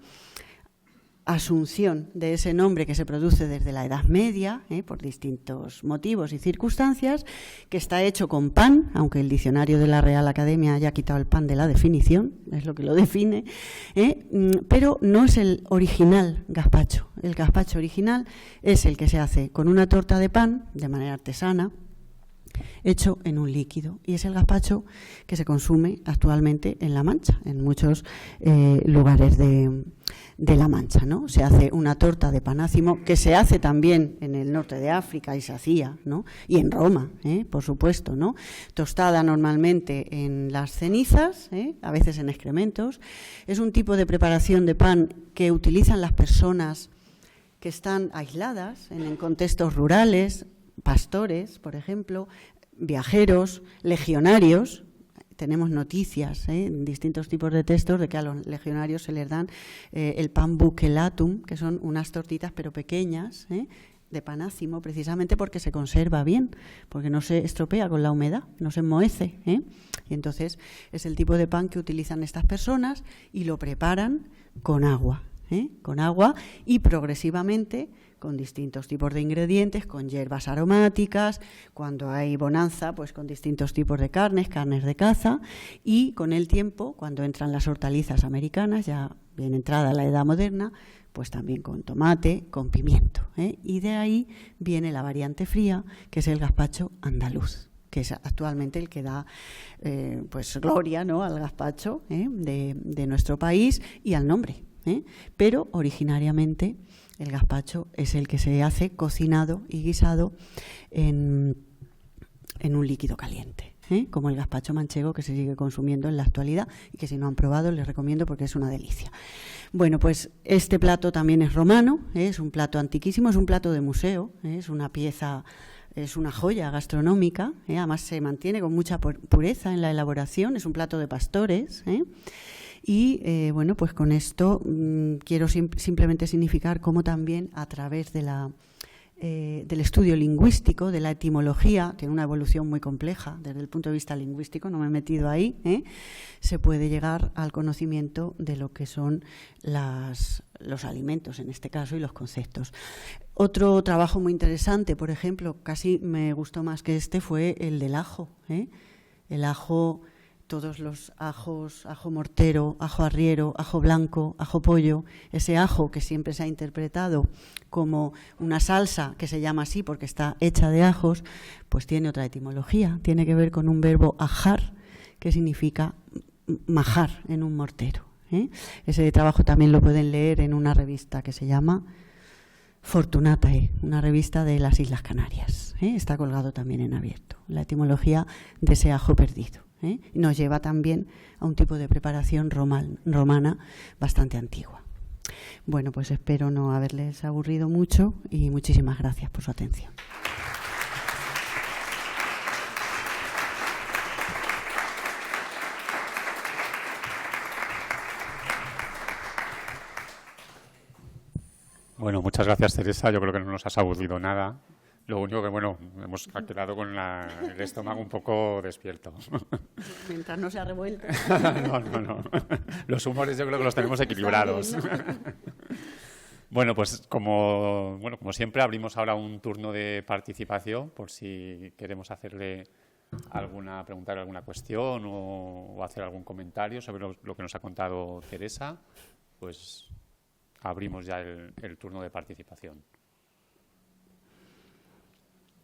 asunción de ese nombre que se produce desde la Edad Media, por distintos motivos y circunstancias, que está hecho con pan, aunque el diccionario de la Real Academia haya quitado el pan de la definición, es lo que lo define, pero no es el original gazpacho. El gazpacho original es el que se hace con una torta de pan, de manera artesana, hecho en un líquido, y es el gazpacho que se consume actualmente en La Mancha, en muchos lugares de La Mancha, ¿no? Se hace una torta de pan ácimo, que se hace también en el norte de África y se hacía, ¿no? Y en Roma, por supuesto, ¿no? Tostada normalmente en las cenizas, a veces en excrementos. Es un tipo de preparación de pan que utilizan las personas que están aisladas en contextos rurales, pastores, por ejemplo, viajeros, legionarios. Tenemos noticias en distintos tipos de textos de que a los legionarios se les dan el pan bucelatum, que son unas tortitas pero pequeñas, de pan ácimo, precisamente porque se conserva bien, porque no se estropea con la humedad, no se enmohece. Y entonces es el tipo de pan que utilizan estas personas y lo preparan con agua y progresivamente con distintos tipos de ingredientes, con hierbas aromáticas, cuando hay bonanza, pues con distintos tipos de carnes de caza, y con el tiempo, cuando entran las hortalizas americanas, ya bien entrada la edad moderna, pues también con tomate, con pimiento, y de ahí viene la variante fría, que es el gazpacho andaluz, que es actualmente el que da pues gloria, ¿no?, al gazpacho de nuestro país y al nombre. Pero originariamente el gazpacho es el que se hace cocinado y guisado en un líquido caliente, como el gazpacho manchego que se sigue consumiendo en la actualidad y que si no han probado les recomiendo porque es una delicia. Bueno, pues este plato también es romano, es un plato antiquísimo, es un plato de museo, es una pieza es una joya gastronómica, además se mantiene con mucha pureza en la elaboración, es un plato de pastores. Y bueno, pues con esto quiero simplemente significar cómo también a través de del estudio lingüístico, de la etimología, tiene una evolución muy compleja desde el punto de vista lingüístico, no me he metido ahí, se puede llegar al conocimiento de lo que son los alimentos, en este caso, y los conceptos. Otro trabajo muy interesante, por ejemplo, casi me gustó más que este, fue el del ajo. El ajo, todos los ajos, ajo mortero, ajo arriero, ajo blanco, ajo pollo, ese ajo que siempre se ha interpretado como una salsa que se llama así porque está hecha de ajos, pues tiene otra etimología, tiene que ver con un verbo ajar, que significa majar en un mortero. Ese trabajo también lo pueden leer en una revista que se llama Fortunatae, una revista de las Islas Canarias. Está colgado también en abierto, la etimología de ese ajo perdido. Nos lleva también a un tipo de preparación romana bastante antigua. Bueno, pues espero no haberles aburrido mucho y muchísimas gracias por su atención. Bueno, muchas gracias, Teresa. Yo creo que no nos has aburrido nada. Lo único que, bueno, hemos quedado con el estómago un poco despierto. Mientras no se ha revuelto. No. Los humores yo creo que los tenemos equilibrados. Bueno, pues como siempre, abrimos ahora un turno de participación por si queremos hacerle preguntarle alguna cuestión o hacer algún comentario sobre lo que nos ha contado Teresa. Pues abrimos ya el turno de participación.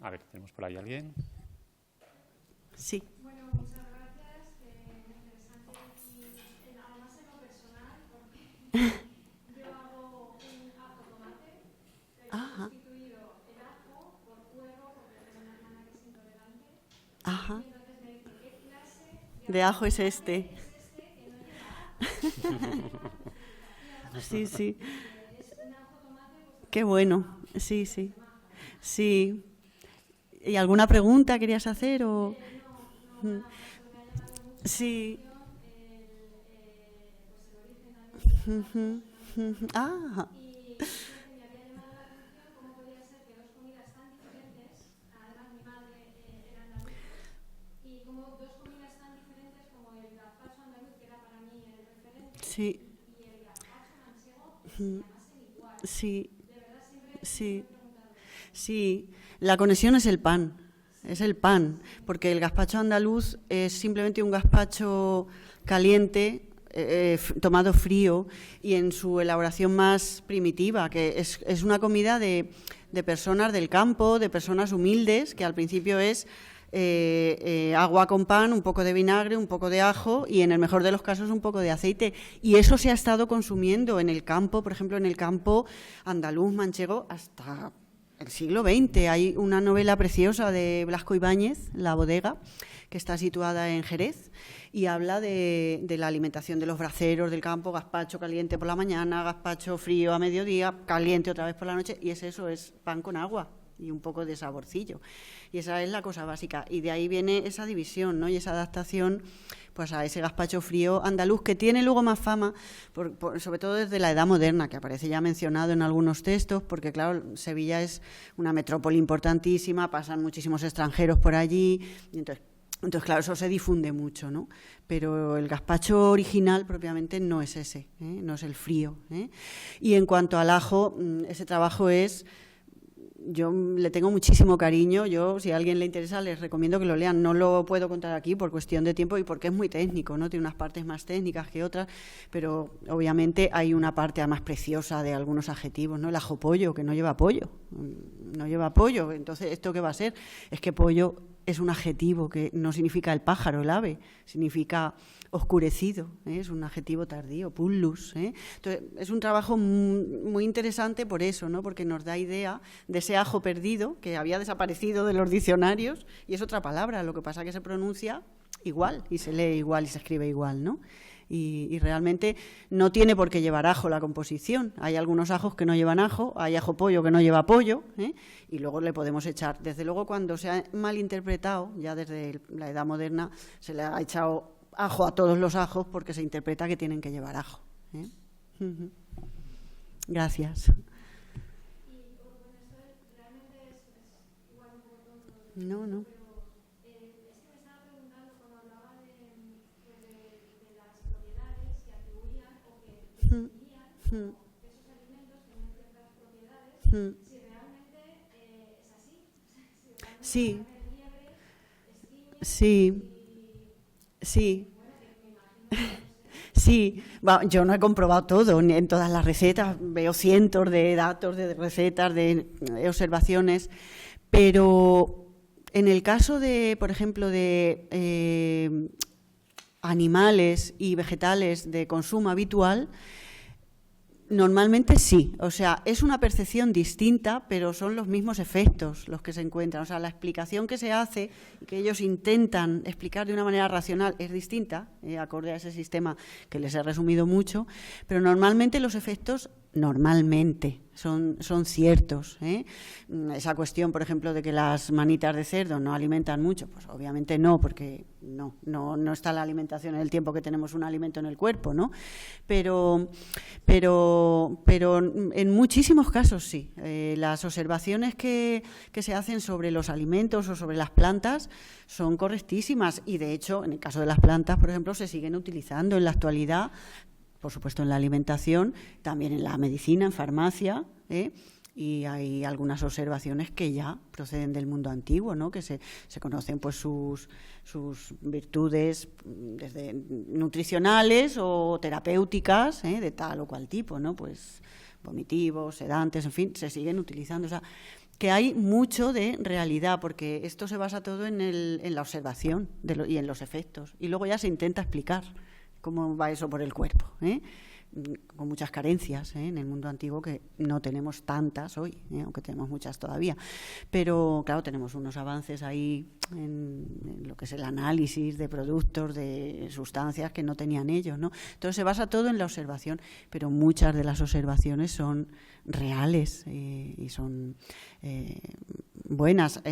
A ver, ¿tenemos por ahí alguien? Sí. Bueno, muchas gracias. Interesante. Y además en lo personal, porque yo hago un ajo tomate, pero he sustituido el ajo por puerro, porque tengo una hermana que es intolerante. Ajá. Y entonces me dice, ¿qué clase De ajo es este? Que no lleva ajo? Sí. Es un ajo tomate. Qué bueno. Sí. Sí. ¿Y alguna pregunta querías hacer? O... No, sí. Ah. Y me había llamado la atención cómo podía ser que dos comidas tan diferentes, además mi madre era andaluza, y como dos comidas tan diferentes como el gazpacho andaluz, que era para mí el referente, Sí. y el gazpacho manchego, se llamasen igual. Sí. De verdad siempre Sí. me he preguntado. Sí, la conexión es el pan, porque el gazpacho andaluz es simplemente un gazpacho caliente, tomado frío y en su elaboración más primitiva, que es una comida de personas del campo, de personas humildes, que al principio es agua con pan, un poco de vinagre, un poco de ajo y en el mejor de los casos un poco de aceite. Y eso se ha estado consumiendo en el campo, por ejemplo, en el campo andaluz manchego hasta el siglo XX. Hay una novela preciosa de Blasco Ibáñez, La bodega, que está situada en Jerez y habla de la alimentación de los braceros del campo, gazpacho caliente por la mañana, gazpacho frío a mediodía, caliente otra vez por la noche, y eso es pan con agua y un poco de saborcillo. Y esa es la cosa básica. Y de ahí viene esa división, ¿no? Y esa adaptación pues a ese gazpacho frío andaluz, que tiene luego más fama, sobre todo desde la Edad Moderna, que aparece ya mencionado en algunos textos, porque claro, Sevilla es una metrópoli importantísima, pasan muchísimos extranjeros por allí, y entonces claro, eso se difunde mucho, ¿no? Pero el gazpacho original propiamente no es ese, no es el frío. Y en cuanto al ajo, ese trabajo yo le tengo muchísimo cariño. Yo, si a alguien le interesa, les recomiendo que lo lean. No lo puedo contar aquí por cuestión de tiempo y porque es muy técnico, ¿no? Tiene unas partes más técnicas que otras, pero obviamente hay una parte más preciosa de algunos adjetivos, ¿no? El ajo pollo, que no lleva pollo. No lleva pollo. Entonces, ¿esto qué va a ser? Es que pollo es un adjetivo que no significa el pájaro, el ave, significa oscurecido, es un adjetivo tardío, pullus. Entonces, es un trabajo muy interesante por eso, ¿no? Porque nos da idea de ese ajo perdido que había desaparecido de los diccionarios y es otra palabra, lo que pasa es que se pronuncia igual y se lee igual y se escribe igual, ¿no? Y realmente no tiene por qué llevar ajo la composición. Hay algunos ajos que no llevan ajo, hay ajo pollo que no lleva pollo, y luego le podemos echar. Desde luego, cuando se ha malinterpretado, ya desde la Edad Moderna, se le ha echado ajo a todos los ajos porque se interpreta que tienen que llevar ajo. Gracias. No, no. Esos alimentos tienen ciertas propiedades, si realmente es así. Sí, sí, sí. Sí, yo no he comprobado todo en todas las recetas, veo cientos de datos, de recetas, de observaciones, pero en el caso de, por ejemplo, de animales y vegetales de consumo habitual, normalmente sí, o sea, es una percepción distinta, pero son los mismos efectos los que se encuentran. O sea, la explicación que se hace, que ellos intentan explicar de una manera racional, es distinta, acorde a ese sistema que les he resumido mucho, pero normalmente los efectos, son ciertos. Esa cuestión, por ejemplo, de que las manitas de cerdo no alimentan mucho, pues obviamente no, porque no está la alimentación en el tiempo que tenemos un alimento en el cuerpo, ¿no? Pero en muchísimos casos sí. Las observaciones que se hacen sobre los alimentos o sobre las plantas son correctísimas y, de hecho, en el caso de las plantas, por ejemplo, se siguen utilizando en la actualidad, por supuesto en la alimentación, también en la medicina, en farmacia, y hay algunas observaciones que ya proceden del mundo antiguo, ¿no? Que se conocen pues sus virtudes desde nutricionales o terapéuticas, de tal o cual tipo, ¿no? Pues vomitivos, sedantes, en fin, se siguen utilizando. O sea, que hay mucho de realidad, porque esto se basa todo en la observación y en los efectos. Y luego ya se intenta explicar cómo va eso por el cuerpo, con muchas carencias en el mundo antiguo, que no tenemos tantas hoy, aunque tenemos muchas todavía. Pero, claro, tenemos unos avances ahí en lo que es el análisis de productos, de sustancias que no tenían ellos, ¿no? Entonces se basa todo en la observación, pero muchas de las observaciones son reales y son buenas.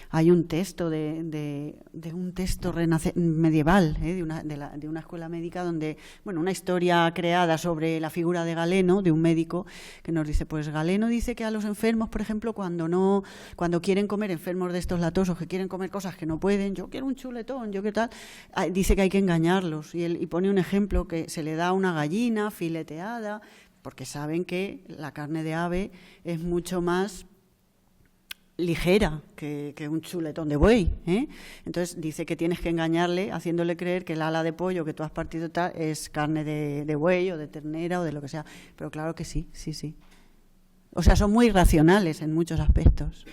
Hay un texto de un texto medieval, de una escuela médica, donde, una historia creada sobre la figura de Galeno, de un médico, que nos dice, pues Galeno dice que a los enfermos, por ejemplo, cuando quieren comer, enfermos de estos latosos que quieren comer cosas que no pueden, yo quiero un chuletón, yo qué tal, dice que hay que engañarlos, y pone un ejemplo que se le da una gallina fileteada, porque saben que la carne de ave es mucho más ligera que un chuletón de buey, Entonces dice que tienes que engañarle haciéndole creer que el ala de pollo que tú has partido tal es carne de buey o de ternera o de lo que sea. Pero claro que sí. O sea, son muy racionales en muchos aspectos.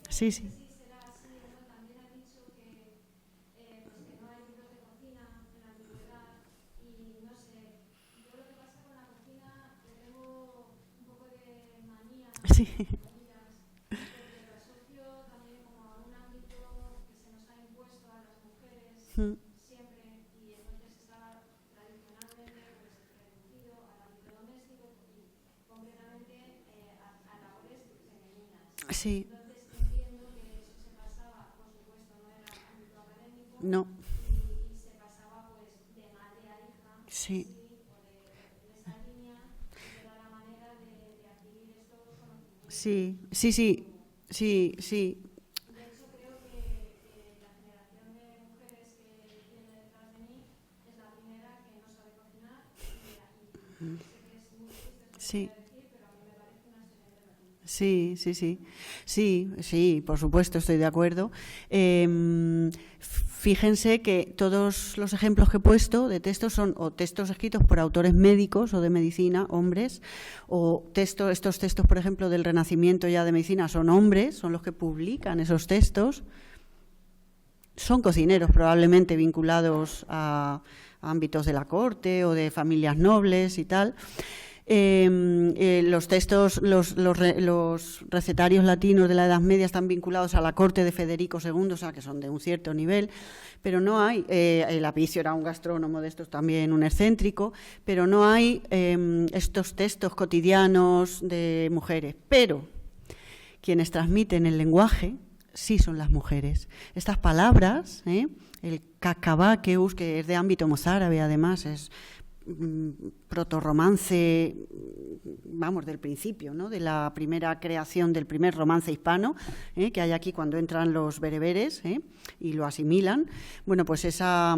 Sí. Sí. Porque lo asocio también como a un ámbito que se nos ha impuesto a las mujeres siempre, y entonces está tradicionalmente reducido al ámbito doméstico y concretamente a labores femeninas. Sí. Entonces entiendo que eso se pasaba, por supuesto, no era ámbito académico, No. y se pasaba pues de madre a hija. Sí. Sí. De hecho, creo que la generación de mujeres que viene detrás de mí es la primera que no sabe cocinar y sé que es muy difícil decir, pero a mí me parece una excelente noticia. Sí, por supuesto, estoy de acuerdo. Fíjense que todos los ejemplos que he puesto de textos son o textos escritos por autores médicos o de medicina, hombres, o estos textos, por ejemplo, del Renacimiento ya de medicina, son hombres, son los que publican esos textos. Son cocineros probablemente vinculados a ámbitos de la corte o de familias nobles y tal. Los textos, los recetarios latinos de la Edad Media están vinculados a la corte de Federico II, o sea, que son de un cierto nivel, pero no hay, el Apiciio era un gastrónomo de estos también, un excéntrico, pero no hay estos textos cotidianos de mujeres. Pero quienes transmiten el lenguaje sí son las mujeres. Estas palabras, el cacabaqueus, que es de ámbito mozárabe, además, es protorromance, vamos, del principio, ¿no?, de la primera creación del primer romance hispano, que hay aquí cuando entran los bereberes y lo asimilan. Bueno, pues esas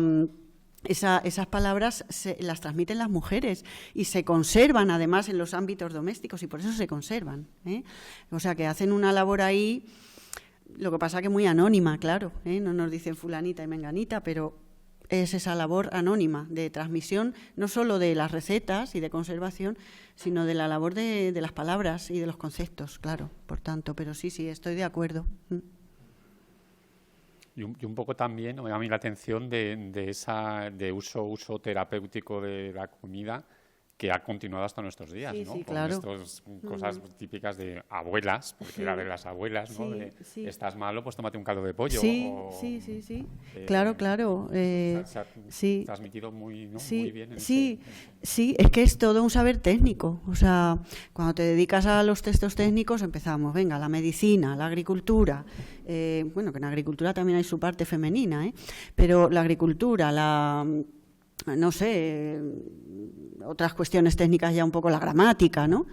palabras las transmiten las mujeres y se conservan además en los ámbitos domésticos y por eso se conservan. O sea, que hacen una labor ahí, lo que pasa que muy anónima, claro, no nos dicen fulanita y menganita, pero es esa labor anónima de transmisión, no solo de las recetas y de conservación, sino de la labor de las palabras y de los conceptos, claro, por tanto, pero sí, estoy de acuerdo. Y un poco también me da a mí la atención de uso terapéutico de la comida que ha continuado hasta nuestros días, sí, ¿no? Sí, con claro. estas cosas típicas de abuelas, porque era de las abuelas, ¿no? Sí. Estás malo, pues tómate un caldo de pollo. Sí. Claro. Se ha sí. transmitido muy, ¿no? Sí, muy bien. Sí, es que es todo un saber técnico. O sea, cuando te dedicas a los textos técnicos empezamos, venga, la medicina, la agricultura. Bueno, que en agricultura también hay su parte femenina, pero la agricultura, no sé, otras cuestiones técnicas ya un poco la gramática, ¿no?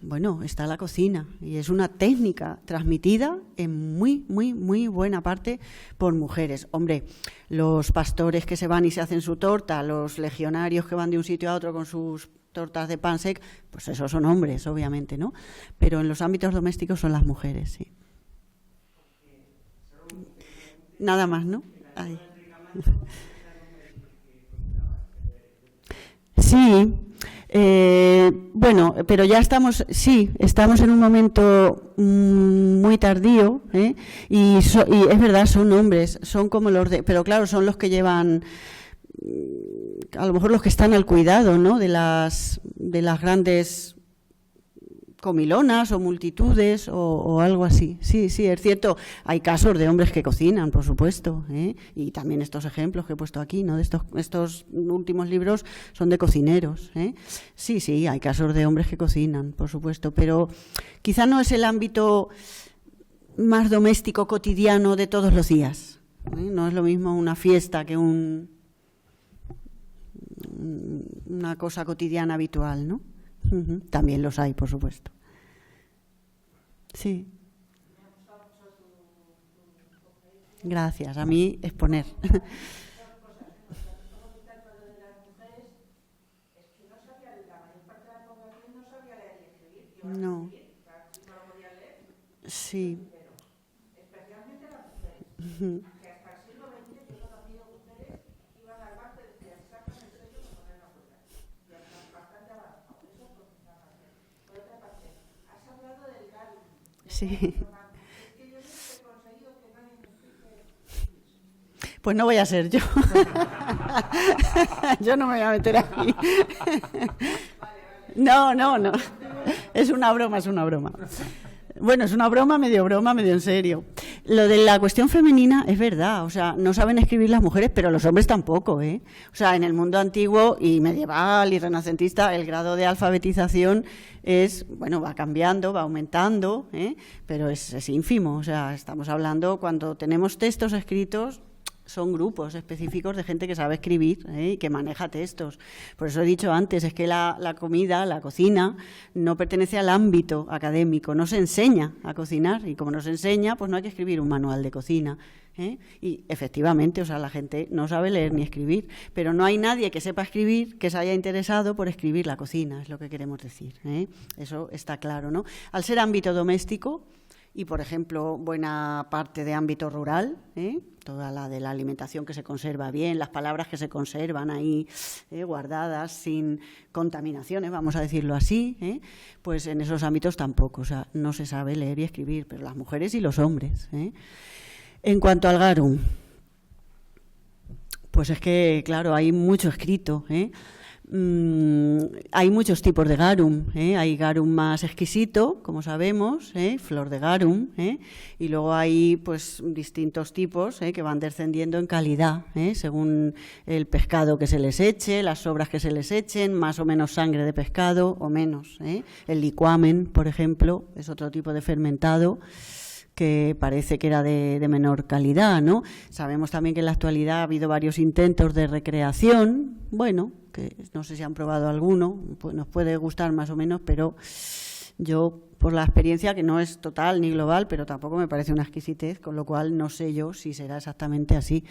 Bueno, está la cocina y es una técnica transmitida en muy, muy, muy buena parte por mujeres. Hombre, los pastores que se van y se hacen su torta, los legionarios que van de un sitio a otro con sus tortas de pan sec, pues esos son hombres, obviamente, ¿no? Pero en los ámbitos domésticos son las mujeres, sí. Nada más, ¿no? Ay. Sí, bueno, pero ya estamos en un momento muy tardío, y es verdad, son hombres, son como pero claro, son los que llevan, a lo mejor los que están al cuidado, ¿no?, de las grandes comilonas o multitudes o algo así. Sí, es cierto, hay casos de hombres que cocinan, por supuesto, y también estos ejemplos que he puesto aquí, ¿no?, de estos últimos libros son de cocineros. Sí, hay casos de hombres que cocinan, por supuesto, pero quizá no es el ámbito más doméstico, cotidiano de todos los días. No es lo mismo una fiesta que una cosa cotidiana habitual, ¿no? También los hay, por supuesto. Sí. Gracias. A mí exponer. No. Sí. Especialmente las mujeres. Que hasta el siglo XX yo he conocido mujeres que iban al bar y decían, sacan el sello de poner la fuera. Y hasta bastante avanzado. Eso es lo que están haciendo. Por otra parte, has hablado del Gary. Sí. Es que yo siempre he conseguido que nadie me explique. Pues no voy a ser yo. Yo no me voy a meter aquí. No. Es una broma. Bueno, es una broma, medio en serio. Lo de la cuestión femenina es verdad, o sea, no saben escribir las mujeres, pero los hombres tampoco, O sea, en el mundo antiguo y medieval y renacentista, el grado de alfabetización va cambiando, va aumentando, pero es ínfimo. O sea, estamos hablando, cuando tenemos textos escritos, son grupos específicos de gente que sabe escribir y que maneja textos. Por eso he dicho antes, es que la comida, la cocina, no pertenece al ámbito académico, no se enseña a cocinar, y como no se enseña, pues no hay que escribir un manual de cocina. Y efectivamente, o sea, la gente no sabe leer ni escribir, pero no hay nadie que sepa escribir que se haya interesado por escribir la cocina, es lo que queremos decir. Eso está claro, ¿no? Al ser ámbito doméstico, y, por ejemplo, buena parte de ámbito rural, toda la de la alimentación que se conserva bien, las palabras que se conservan ahí guardadas sin contaminaciones, vamos a decirlo así, pues en esos ámbitos tampoco, o sea, no se sabe leer y escribir, pero las mujeres y los hombres. En cuanto al garum, pues es que, claro, hay mucho escrito, Hay muchos tipos de garum, hay garum más exquisito, como sabemos, flor de garum, y luego hay pues distintos tipos que van descendiendo en calidad, según el pescado que se les eche, las sobras que se les echen, más o menos sangre de pescado o menos. El liquamen, por ejemplo, es otro tipo de fermentado que parece que era de menor calidad, ¿no? Sabemos también que en la actualidad ha habido varios intentos de recreación, bueno, que no sé si han probado alguno, pues nos puede gustar más o menos, pero yo, por la experiencia, que no es total ni global, pero tampoco me parece una exquisitez, con lo cual no sé yo si será exactamente así.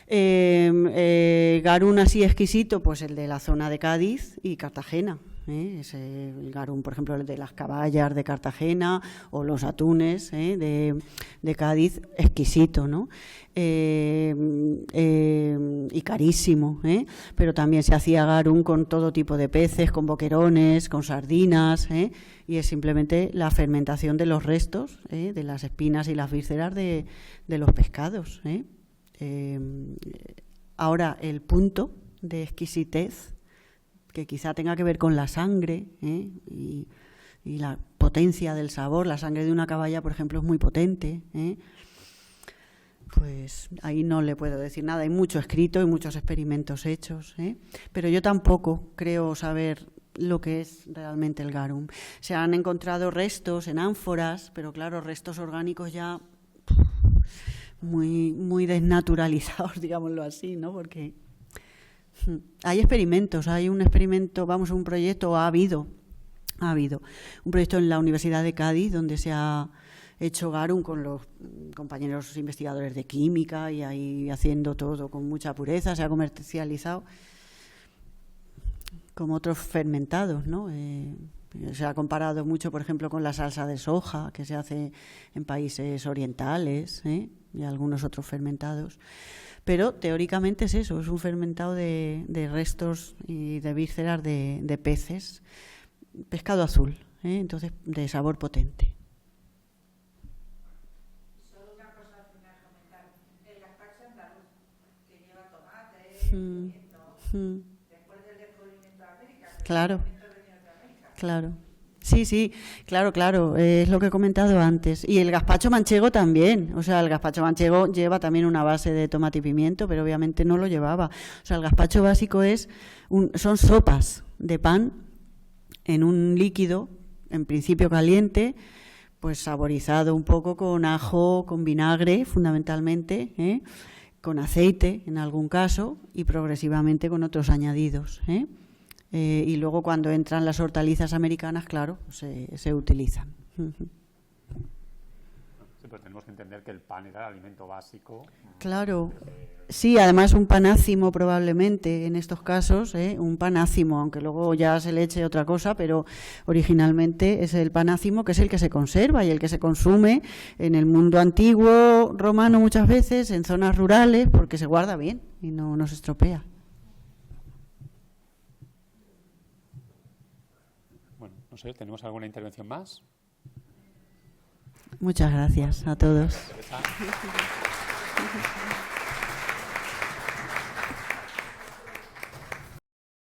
Garum así exquisito, pues el de la zona de Cádiz y Cartagena. El garum, por ejemplo, el de las caballas de Cartagena o los atunes de Cádiz, exquisito, ¿no? Y carísimo, pero también se hacía garum con todo tipo de peces, con boquerones, con sardinas, y es simplemente la fermentación de los restos, de las espinas y las vísceras de los pescados. Ahora, el punto de exquisitez, que quizá tenga que ver con la sangre y la potencia del sabor. La sangre de una caballa, por ejemplo, es muy potente. Pues ahí no le puedo decir nada. Hay mucho escrito y muchos experimentos hechos, pero yo tampoco creo saber lo que es realmente el garum. Se han encontrado restos en ánforas, pero claro, restos orgánicos ya muy, muy desnaturalizados, digámoslo así, ¿no? Porque hay experimentos, hay un experimento, un proyecto, ha habido un proyecto en la Universidad de Cádiz donde se ha hecho garum con los compañeros investigadores de química y ahí haciendo todo con mucha pureza, se ha comercializado como otros fermentados, ¿no? Se ha comparado mucho, por ejemplo, con la salsa de soja que se hace en países orientales, y algunos otros fermentados. Pero teóricamente es eso, es un fermentado de restos y de vísceras de peces, pescado azul, entonces de sabor potente. Solo una cosa al final comentar, el gazpacho andaluz, que lleva tomate, pimiento, después del descubrimiento de América. Claro, claro. Sí, claro, es lo que he comentado antes. Y el gazpacho manchego también, o sea, el gazpacho manchego lleva también una base de tomate y pimiento, pero obviamente no lo llevaba. O sea, el gazpacho básico son sopas de pan en un líquido, en principio caliente, pues saborizado un poco con ajo, con vinagre, fundamentalmente, con aceite en algún caso y progresivamente con otros añadidos, y luego cuando entran las hortalizas americanas, claro, se utilizan. Sí, pero tenemos que entender que el pan era el alimento básico. Claro, sí, además un panácimo probablemente en estos casos, un panácimo, aunque luego ya se le eche otra cosa, pero originalmente es el panácimo que es el que se conserva y el que se consume en el mundo antiguo romano muchas veces, en zonas rurales, porque se guarda bien y no se estropea. No sé, ¿tenemos alguna intervención más? Muchas gracias a todos.